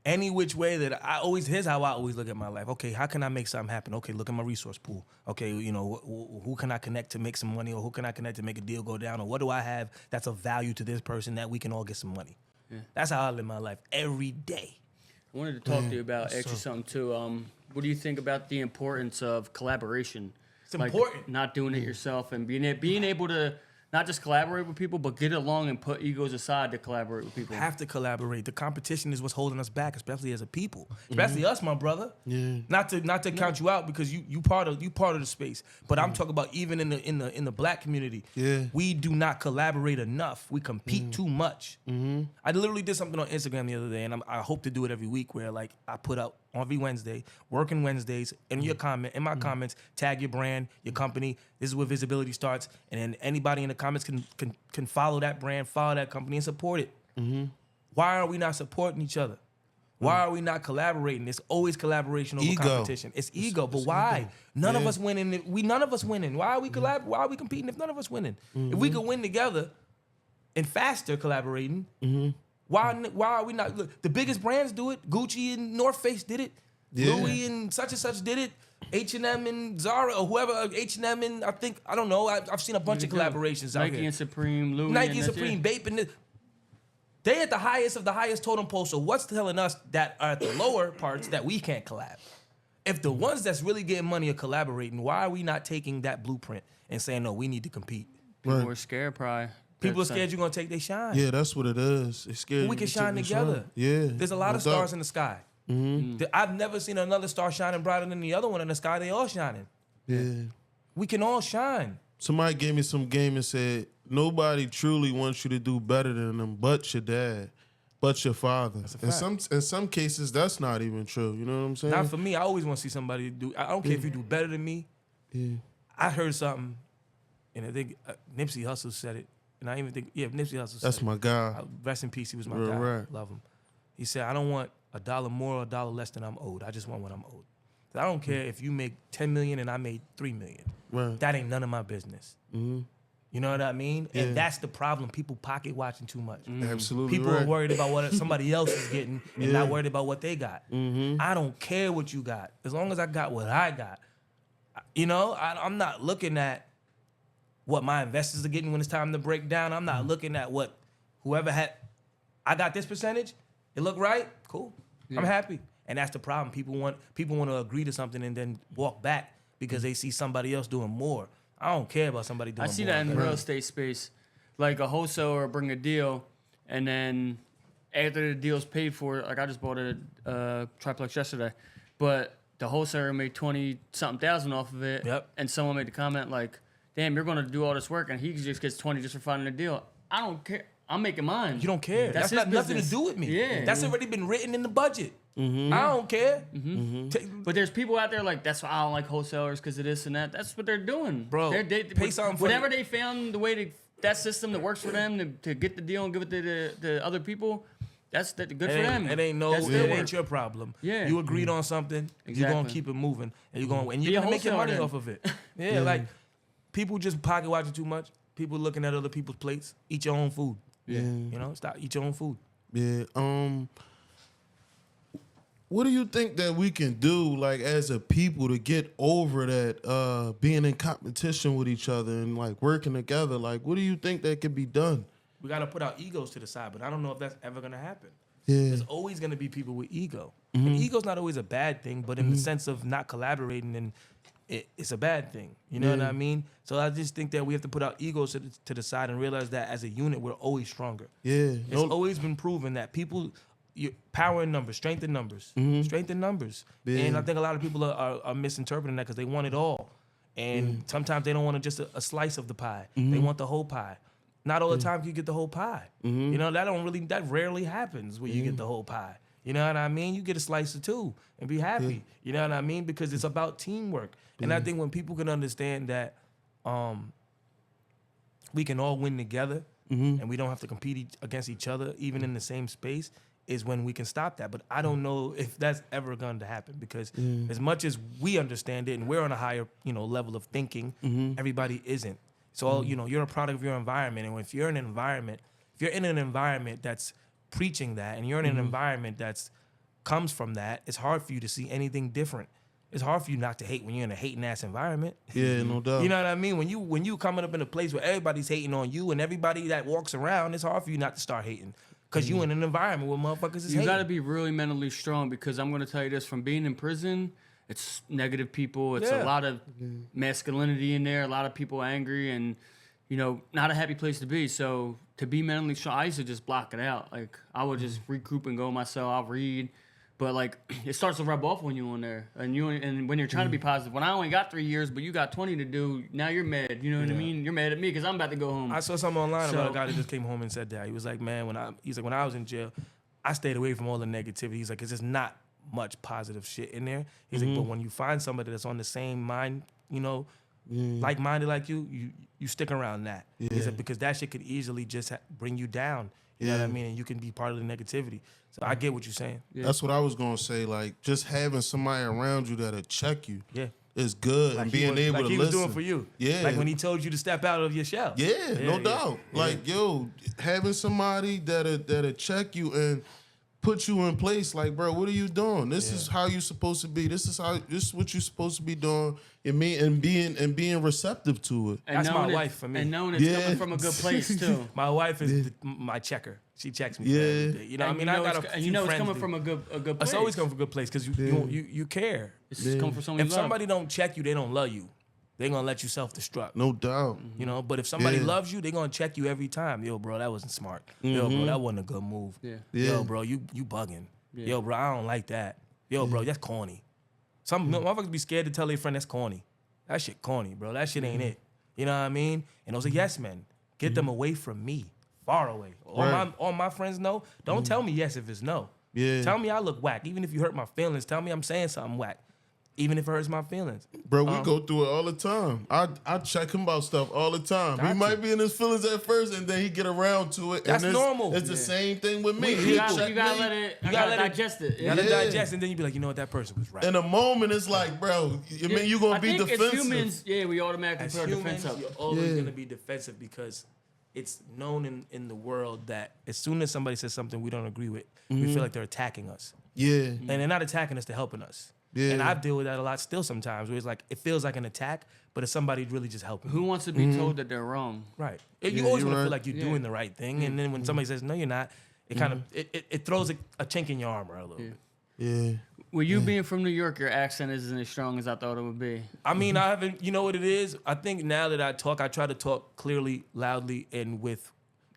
[SPEAKER 2] any which way that here's how I always look at my life. Okay, how can I make something happen? Okay, look at my resource pool. Okay, who can I connect to make some money, or who can I connect to make a deal go down, or what do I have that's of value to this person that we can all get some money? Yeah. That's how I live my life every day.
[SPEAKER 1] I wanted to talk to you about actually something too. What do you think about the importance of collaboration?
[SPEAKER 2] It's important.
[SPEAKER 1] Not doing it yourself and being able to not just collaborate with people, but get along and put egos aside to collaborate with people.
[SPEAKER 2] Have to collaborate. The competition is what's holding us back, especially as a people. Especially us, my brother. Yeah. Not to count you out because you part of the space. But I'm talking about even in the black community. Yeah. We do not collaborate enough. We compete too much. I literally did something on Instagram the other day, and I hope to do it every week where like I put out every Wednesday, working Wednesdays, in my comments, tag your brand, your company. This is where visibility starts, and then anybody in the comments can follow that brand, follow that company, and support it. Why are we not supporting each other? Why are we not collaborating? It's always collaboration over competition. It's ego, but why? None of us winning. None of us winning. Why are we Why are we competing if none of us winning? If we could win together and faster collaborating. Why are we not? Look, the biggest brands do it. Gucci and North Face did it. Yeah. Louis and such did it. H&M and Zara or whoever. H&M and I don't know. I've seen a bunch of collaborations out here.
[SPEAKER 1] Nike and Supreme, Louis.
[SPEAKER 2] Nike and Supreme, Bape and They at the highest of the highest totem pole, so what's telling us that are at the lower parts that we can't collab? If the ones that's really getting money are collaborating, why are we not taking that blueprint and saying, no, we need to compete?
[SPEAKER 1] People are scared, probably.
[SPEAKER 2] People are scared you're going to take their shine.
[SPEAKER 3] Yeah, that's what it is. It's scared.
[SPEAKER 2] We can shine together.
[SPEAKER 3] Yeah.
[SPEAKER 2] There's a lot of stars in the sky. I've never seen another star shining brighter than the other one in the sky. They all shining.
[SPEAKER 3] Yeah.
[SPEAKER 2] We can all shine.
[SPEAKER 3] Somebody gave me some game and said, nobody truly wants you to do better than them but your dad, but your father. In some cases, that's not even true. You know what I'm saying?
[SPEAKER 2] Not for me. I always want to see somebody do. I don't care if you do better than me.
[SPEAKER 3] Yeah.
[SPEAKER 2] I heard something, and I think Nipsey Hussle said it. And I even think, Nipsey Hussle said it.
[SPEAKER 3] That's my guy.
[SPEAKER 2] Rest in peace. He was my guy.
[SPEAKER 3] Right.
[SPEAKER 2] Love him. He said, I don't want $1 more or $1 less than I'm owed. I just want what I'm owed. I don't care if you make $10 million and I made $3 million.
[SPEAKER 3] Right.
[SPEAKER 2] That ain't none of my business.
[SPEAKER 3] Mm-hmm.
[SPEAKER 2] You know what I mean?
[SPEAKER 3] Yeah.
[SPEAKER 2] And that's the problem. People pocket watching too much.
[SPEAKER 3] Absolutely.
[SPEAKER 2] People
[SPEAKER 3] right.
[SPEAKER 2] are worried about what somebody else is getting and not worried about what they got. I don't care what you got. As long as I got what I got. You know, I'm not looking at what my investors are getting when it's time to break down. I'm not looking at what whoever had. I got this percentage. It look right? Cool. Yeah. I'm happy. And that's the problem. People want to agree to something and then walk back because they see somebody else doing more. I don't care about somebody doing more.
[SPEAKER 1] I see that in the real estate space. Like a wholesaler bring a deal, and then after the deal's paid for, like I just bought a triplex yesterday, but the wholesaler made 20-something thousand off of it.
[SPEAKER 2] Yep.
[SPEAKER 1] And someone made the comment like, damn, you're going to do all this work, and he just gets 20 just for finding a deal. I don't care. I'm making mine.
[SPEAKER 2] You don't care. That's got nothing to do with me.
[SPEAKER 1] Yeah.
[SPEAKER 2] That's already been written in the budget. I don't care.
[SPEAKER 1] But there's people out there like, that's why I don't like wholesalers because of this and that. That's what they're doing.
[SPEAKER 2] Bro, pay something for
[SPEAKER 1] whatever they found the way that system that works for them to get the deal and give it to the other people, that's good for them.
[SPEAKER 2] It ain't your problem.
[SPEAKER 1] Yeah.
[SPEAKER 2] You agreed on something.
[SPEAKER 1] Exactly.
[SPEAKER 2] You're gonna keep it moving, and you're gonna make your money off of it. Yeah, like people just pocket watching too much. People looking at other people's plates. Eat your own food.
[SPEAKER 3] Yeah.
[SPEAKER 2] You know, eat your own food.
[SPEAKER 3] Yeah. What do you think that we can do, like, as a people to get over that being in competition with each other and, like, working together? Like, what do you think that could be done?
[SPEAKER 2] We got to put our egos to the side, but I don't know if that's ever going to happen.
[SPEAKER 3] Yeah.
[SPEAKER 2] There's always going to be people with ego. And ego's not always a bad thing, but in the sense of not collaborating, and it's a bad thing. You know what I mean? So I just think that we have to put our egos to the side and realize that as a unit, we're always stronger.
[SPEAKER 3] Yeah.
[SPEAKER 2] It's always been proven that people... power in numbers, strength in numbers, strength in numbers. Yeah. And I think a lot of people are misinterpreting that because they want it all. And sometimes they don't want just a slice of the pie. They want the whole pie. Not all the time can you get the whole pie. You know, that rarely happens where you get the whole pie. You know what I mean? You get a slice or two and be happy. You know what I mean? Because it's about teamwork. And I think when people can understand that we can all win together and we don't have to compete against each other, even in the same space, is when we can stop that. But I don't know if that's ever going to happen because as much as we understand it and we're on a higher, level of thinking, everybody isn't. So, you're a product of your environment. And if you're in an environment that's preaching that and you're in an environment that's comes from that, it's hard for you to see anything different. It's hard for you not to hate when you're in a hating ass environment.
[SPEAKER 3] Yeah, no doubt.
[SPEAKER 2] You know what I mean? When you coming up in a place where everybody's hating on you and everybody that walks around, it's hard for you not to start hating. Because you in an environment where motherfuckers is hating.
[SPEAKER 1] You got to be really mentally strong because I'm going to tell you this, from being in prison, it's negative people. It's a lot of masculinity in there, a lot of people angry and, not a happy place to be. So to be mentally strong, I used to just block it out. Like I would just regroup and go myself. I'll read. But like it starts to rub off when you're on there. And when you're trying to be positive. When I only got 3 years, but you got 20 to do, now you're mad. You know what I mean? You're mad at me because I'm about to go home.
[SPEAKER 2] I saw something online about a guy that just came home and said that. He was like, man, when I was in jail, I stayed away from all the negativity. He's like, it's just not much positive shit in there. He's like, but when you find somebody that's on the same mind, like-minded like you stick around that. Yeah. He said, because that shit could easily just bring you down. You know what I mean? And you can be part of the negativity. So I get what you're saying.
[SPEAKER 3] Yeah. That's what I was going to say. Like, just having somebody around you that'll check you is good.
[SPEAKER 2] Like
[SPEAKER 3] and being able to listen. Like
[SPEAKER 2] he was doing for you.
[SPEAKER 3] Yeah.
[SPEAKER 2] Like when he told you to step out of your shell.
[SPEAKER 3] Yeah, no doubt. Yeah. Like, having somebody that'll check you and put you in place. Like, bro, what are you doing? This is how you supposed to be. This is what you're supposed to be doing. And being receptive to it.
[SPEAKER 1] And
[SPEAKER 2] that's my wife for me.
[SPEAKER 1] And knowing it's coming from a good place too.
[SPEAKER 2] My wife is my checker. She checks me. Every day. You know, I got a few friends.
[SPEAKER 1] It's coming from a good place.
[SPEAKER 2] It's always coming from a good place because you care.
[SPEAKER 1] It's coming from someone.
[SPEAKER 2] If somebody don't check you, they don't love you. They're gonna let you self-destruct.
[SPEAKER 3] No doubt.
[SPEAKER 2] You know, but if somebody loves you, they're gonna check you every time. Yo, bro, that wasn't smart. Yo, bro, that wasn't a good move. Yo, bro, you bugging. Yo, bro, I don't like that. Yo, bro, that's corny. Some motherfuckers be scared to tell their friend that's corny. That shit corny, bro. That shit ain't it. You know what I mean? And those are yes men. Get them away from me. Far away. All my friends know. Don't tell me yes if it's no.
[SPEAKER 3] Yeah.
[SPEAKER 2] Tell me I look whack. Even if you hurt my feelings, tell me I'm saying something whack. Even if it hurts my feelings.
[SPEAKER 3] Bro, we go through it all the time. I check him about stuff all the time. He might be in his feelings at first, and then he get around to it.
[SPEAKER 2] That's normal.
[SPEAKER 3] It's the same thing with me.
[SPEAKER 1] You gotta let it. You gotta digest it.
[SPEAKER 2] You gotta digest, and then you be like, you know what, that person was right.
[SPEAKER 3] In a moment, it's like, bro, you mean you gonna be defensive?
[SPEAKER 1] As humans, we automatically put our defense up.
[SPEAKER 2] You're always gonna be defensive because it's known in the world that as soon as somebody says something we don't agree with, we feel like they're attacking us.
[SPEAKER 3] Yeah.
[SPEAKER 2] And they're not attacking us, they're helping us. Yeah. And I deal with that a lot still sometimes, where it's like, it feels like an attack, but it's somebody really just helping.
[SPEAKER 1] Who wants to be told that they're wrong?
[SPEAKER 2] Right. You always want to feel like you're doing the right thing, and then when somebody says, no, you're not, it kind of, it throws a chink in your armor a little bit.
[SPEAKER 3] Yeah.
[SPEAKER 1] Well, you being from New York, your accent isn't as strong as I thought it would be.
[SPEAKER 2] I mean, I haven't, you know what it is? I think now that I talk, I try to talk clearly, loudly, and with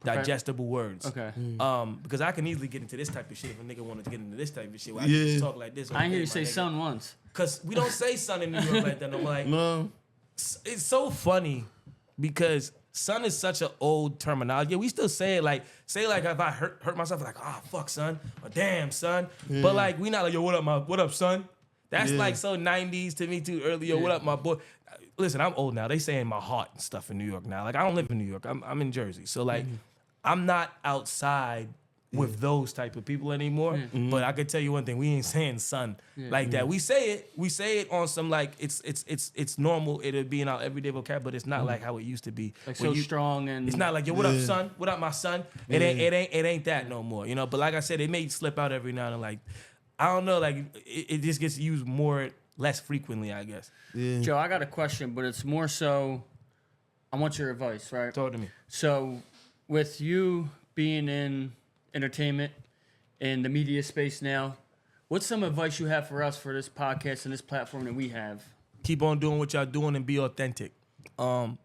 [SPEAKER 2] digestible words.
[SPEAKER 1] Okay.
[SPEAKER 2] Because I can easily get into this type of shit if a nigga wanted to get into this type of shit. Where I can just talk like this.
[SPEAKER 1] I didn't hear you say son once.
[SPEAKER 2] Because we don't say son in New York like that. No, like,
[SPEAKER 3] no.
[SPEAKER 2] It's so funny because son is such an old terminology. Yeah, we still say it like if I hurt myself, like, oh, fuck, son, or damn, son. But like, we not like, yo, what up, son? That's like so 90s to me too, early. Yo, what up, my boy? Listen, I'm old now. They saying my heart and stuff in New York now. Like, I don't live in New York. I'm in Jersey. So like, I'm not outside with those type of people anymore. But I could tell you one thing: we ain't saying son like that. We say it on some like it's normal. It'll be in our everyday vocabulary, but it's not like how it used to be.
[SPEAKER 1] Like so strong and
[SPEAKER 2] it's not like, yo, what up, son? What up, my son? It ain't that no more. You know. But like I said, it may slip out every now and then. Like, I don't know. Like it just gets used less frequently, I guess.
[SPEAKER 3] Yeah.
[SPEAKER 1] Joe, I got a question, but it's more so. I want your advice, right?
[SPEAKER 2] Talk to me.
[SPEAKER 1] So, with you being in entertainment and the media space now, what's some advice you have for us for this podcast and this platform that we have?
[SPEAKER 2] Keep on doing what y'all doing and be authentic.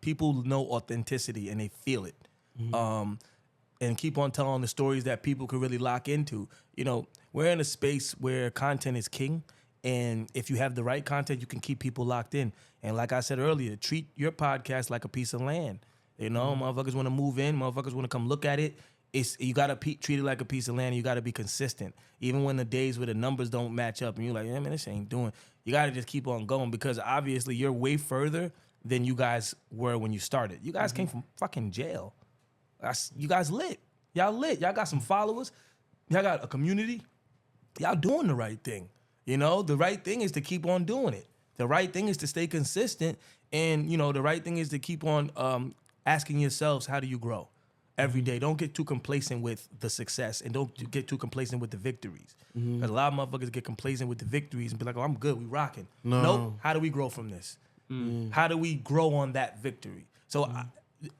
[SPEAKER 2] People know authenticity and they feel it. And keep on telling the stories that people can really lock into. You know, we're in a space where content is king. And if you have the right content, you can keep people locked in. And like I said earlier, treat your podcast like a piece of land. You know, motherfuckers want to move in. Motherfuckers want to come look at it. You got to treat it like a piece of land. You got to be consistent. Even when the days where the numbers don't match up and you're like, yeah, man, this ain't doing. You got to just keep on going because obviously you're way further than you guys were when you started. You guys came from fucking jail. You guys lit. Y'all lit. Y'all got some followers. Y'all got a community. Y'all doing the right thing. You know, the right thing is to keep on doing it. The right thing is to stay consistent. And, you know, the right thing is to keep on asking yourselves, how do you grow every day? Don't get too complacent with the success and don't get too complacent with the victories. Because a lot of motherfuckers get complacent with the victories and be like, oh, I'm good. We rocking. Nope. How do we grow from this? How do we grow on that victory? So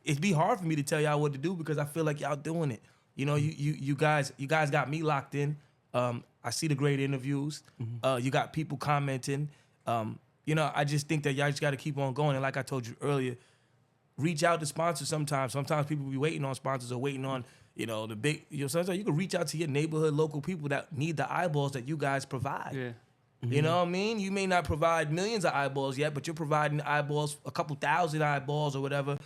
[SPEAKER 2] it'd be hard for me to tell y'all what to do because I feel like y'all doing it. You know, you guys got me locked in. I see the great interviews. You got people commenting. You know, I just think that y'all just got to keep on going. And like I told you earlier, reach out to sponsors sometimes. Sometimes people be waiting on sponsors or waiting on, you know, the big, you know, sometimes you can reach out to your neighborhood, local people that need the eyeballs that you guys provide. Yeah. You know what I mean? You may not provide millions of eyeballs yet, but you're providing eyeballs, a couple thousand eyeballs or whatever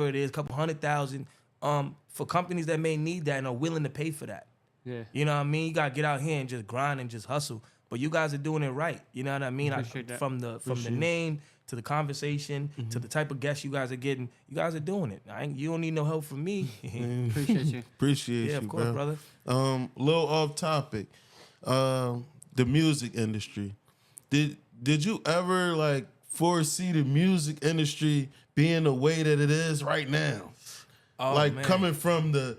[SPEAKER 2] it is, a couple 100,000 for companies that may need that and are willing to pay for that.
[SPEAKER 1] Yeah.
[SPEAKER 2] You know what I mean? You got to get out here and just grind and just hustle. But you guys are doing it right. You know what I mean? From the name to the conversation to the type of guests you guys are getting, you guys are doing it. You don't need no help from me.
[SPEAKER 1] Appreciate you.
[SPEAKER 3] Appreciate you,
[SPEAKER 2] of course, brother.
[SPEAKER 3] Little off topic. The music industry. Did you ever like foresee the music industry being the way that it is right now?
[SPEAKER 2] Oh,
[SPEAKER 3] like
[SPEAKER 2] man.
[SPEAKER 3] coming from the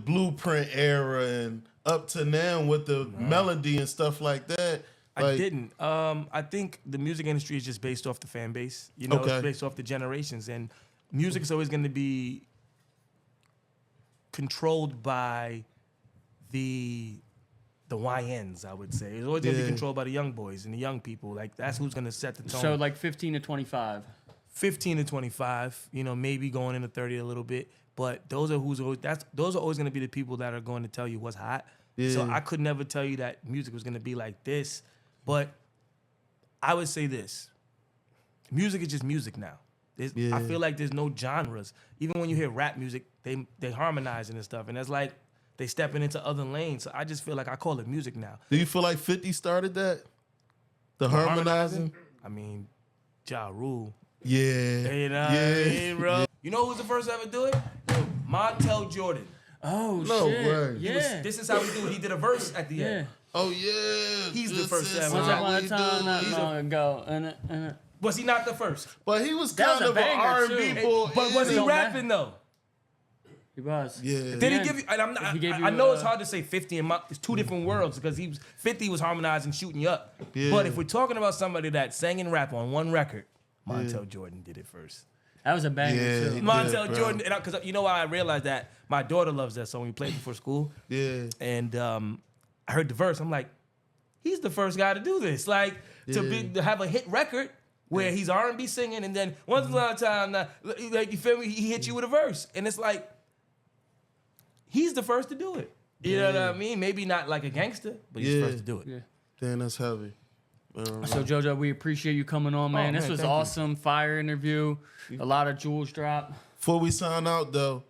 [SPEAKER 3] blueprint era and up to now with the melody and stuff like that? Like,
[SPEAKER 2] I didn't. I think the music industry is just based off the fan base. You know, it's based off the generations, and music is always going to be controlled by the YNs, I would say. It's always going to be controlled by the young boys and the young people. Like, that's who's going to set the tone.
[SPEAKER 1] So, like 15 to 25.
[SPEAKER 2] 15 to 25, you know, maybe going into 30 a little bit. But those are always going to be the people that are going to tell you what's hot. Yeah. So I could never tell you that music was going to be like this. But I would say this. Music is just music now. I feel like there's no genres. Even when you hear rap music, they harmonizing and stuff. And it's like they stepping into other lanes. So I just feel like I call it music now.
[SPEAKER 3] Do you feel like 50 started that? The harmonizing?
[SPEAKER 2] I mean, Ja Rule.
[SPEAKER 3] Yeah.
[SPEAKER 2] You know what I mean, bro? Yeah. You know who's the first to ever do it? Montel Jordan.
[SPEAKER 1] Oh,
[SPEAKER 3] no
[SPEAKER 1] shit.
[SPEAKER 3] Way.
[SPEAKER 1] Yeah.
[SPEAKER 2] This is how we do it. He did a verse at the end.
[SPEAKER 3] Oh, yeah.
[SPEAKER 2] He's the first to ever.
[SPEAKER 1] Once upon a time, not long ago.
[SPEAKER 2] Was he not the first?
[SPEAKER 3] But he was kind of an R&B boy.
[SPEAKER 2] But was he rapping, though?
[SPEAKER 1] He was.
[SPEAKER 3] Yeah.
[SPEAKER 2] Did he give you? I know it's hard to say 50 and it's two different worlds because 50 was harmonizing, shooting you up. Yeah. But if we're talking about somebody that sang and rap on one record, Montel Jordan did it first.
[SPEAKER 1] That was a banger too.
[SPEAKER 2] Montel Jordan, because you know why I realized that? My daughter loves that song. We played before school.
[SPEAKER 3] Yeah.
[SPEAKER 2] And I heard the verse. I'm like, he's the first guy to do this. Like to have a hit record where he's R&B singing, and then once upon a time, like you feel me, he hit you with a verse, and it's like he's the first to do it. You know what I mean? Maybe not like a gangster, but he's the first to do it.
[SPEAKER 3] Yeah. Damn, that's heavy.
[SPEAKER 1] So JoJo, we appreciate you coming on, man. This was awesome, fire interview, a lot of jewels dropped.
[SPEAKER 3] Before we sign out, though,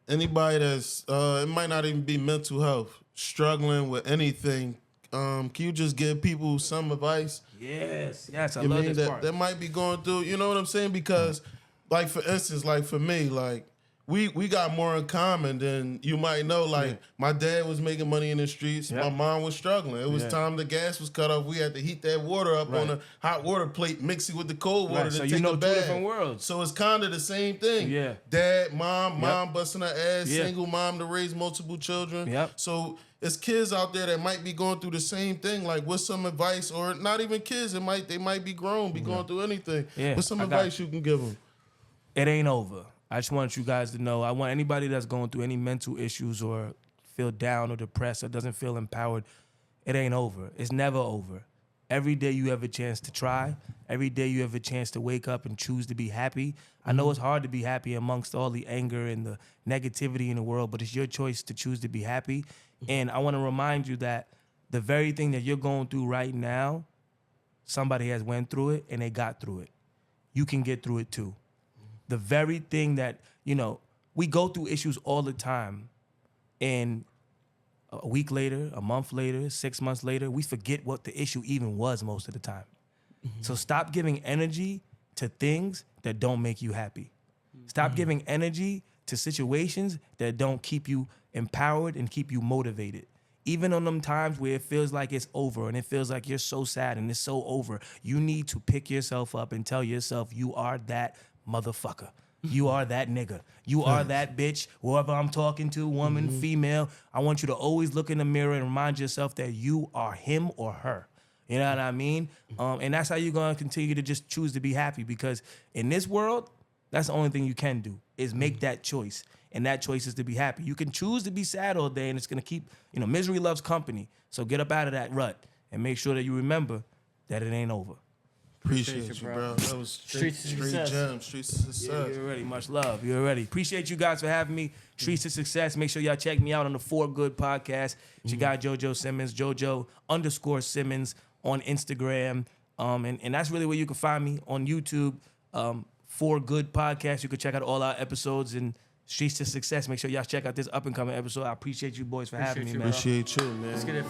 [SPEAKER 3] anybody that's it might not even be mental health, struggling with anything, can you just give people some advice?
[SPEAKER 2] Yes, I love this part.
[SPEAKER 3] That might be going through, you know what I'm saying? Because, like, for instance, like for me, like, we got more in common than you might know. Like, my dad was making money in the streets. My mom was struggling. It was time the gas was cut off. We had to heat that water up on a hot water plate, mix it with the cold water to take a bath. So you know two
[SPEAKER 2] different worlds.
[SPEAKER 3] So it's kind of the same thing.
[SPEAKER 2] Yeah.
[SPEAKER 3] Dad, mom busting her ass, single mom to raise multiple children.
[SPEAKER 2] Yep.
[SPEAKER 3] So it's kids out there that might be going through the same thing. Like, what's some advice? Or not even kids. They might be grown, going through anything. Yeah. What's some advice you can give them?
[SPEAKER 2] It ain't over. I just want you guys to know, I want anybody that's going through any mental issues or feel down or depressed or doesn't feel empowered, it ain't over. It's never over. Every day you have a chance to try. Every day you have a chance to wake up and choose to be happy. I know it's hard to be happy amongst all the anger and the negativity in the world, but it's your choice to choose to be happy. And I want to remind you that the very thing that you're going through right now, somebody has went through it and they got through it. You can get through it too. The very thing that, you know, we go through issues all the time, and a week later, a month later, 6 months later, we forget what the issue even was most of the time. So stop giving energy to things that don't make you happy. Stop giving energy to situations that don't keep you empowered and keep you motivated. Even on them times where it feels like it's over and it feels like you're so sad and it's so over, you need to pick yourself up and tell yourself you are that motherfucker. You are that nigga. You are that bitch. Whoever I'm talking to, woman, female, I want you to always look in the mirror and remind yourself that you are him or her. You know what I mean? And that's how you're going to continue to just choose to be happy, because in this world, that's the only thing you can do is make that choice. And that choice is to be happy. You can choose to be sad all day, and it's going to keep, misery loves company. So get up out of that rut and make sure that you remember that it ain't over.
[SPEAKER 3] Appreciate you, bro. That was straight gems, Streets of Success.
[SPEAKER 2] Yeah, you're ready. Much love. You're ready. Appreciate you guys for having me. Streets of Success. Make sure y'all check me out on the For Good podcast. It's your guy, JoJo Simmons, JoJo_Simmons on Instagram. And that's really where you can find me on YouTube. For Good podcast. You can check out all our episodes and Streets to Success. Make sure y'all check out this up and coming episode. I appreciate you boys for having me, man.
[SPEAKER 3] Appreciate you, man.
[SPEAKER 1] Let's get it.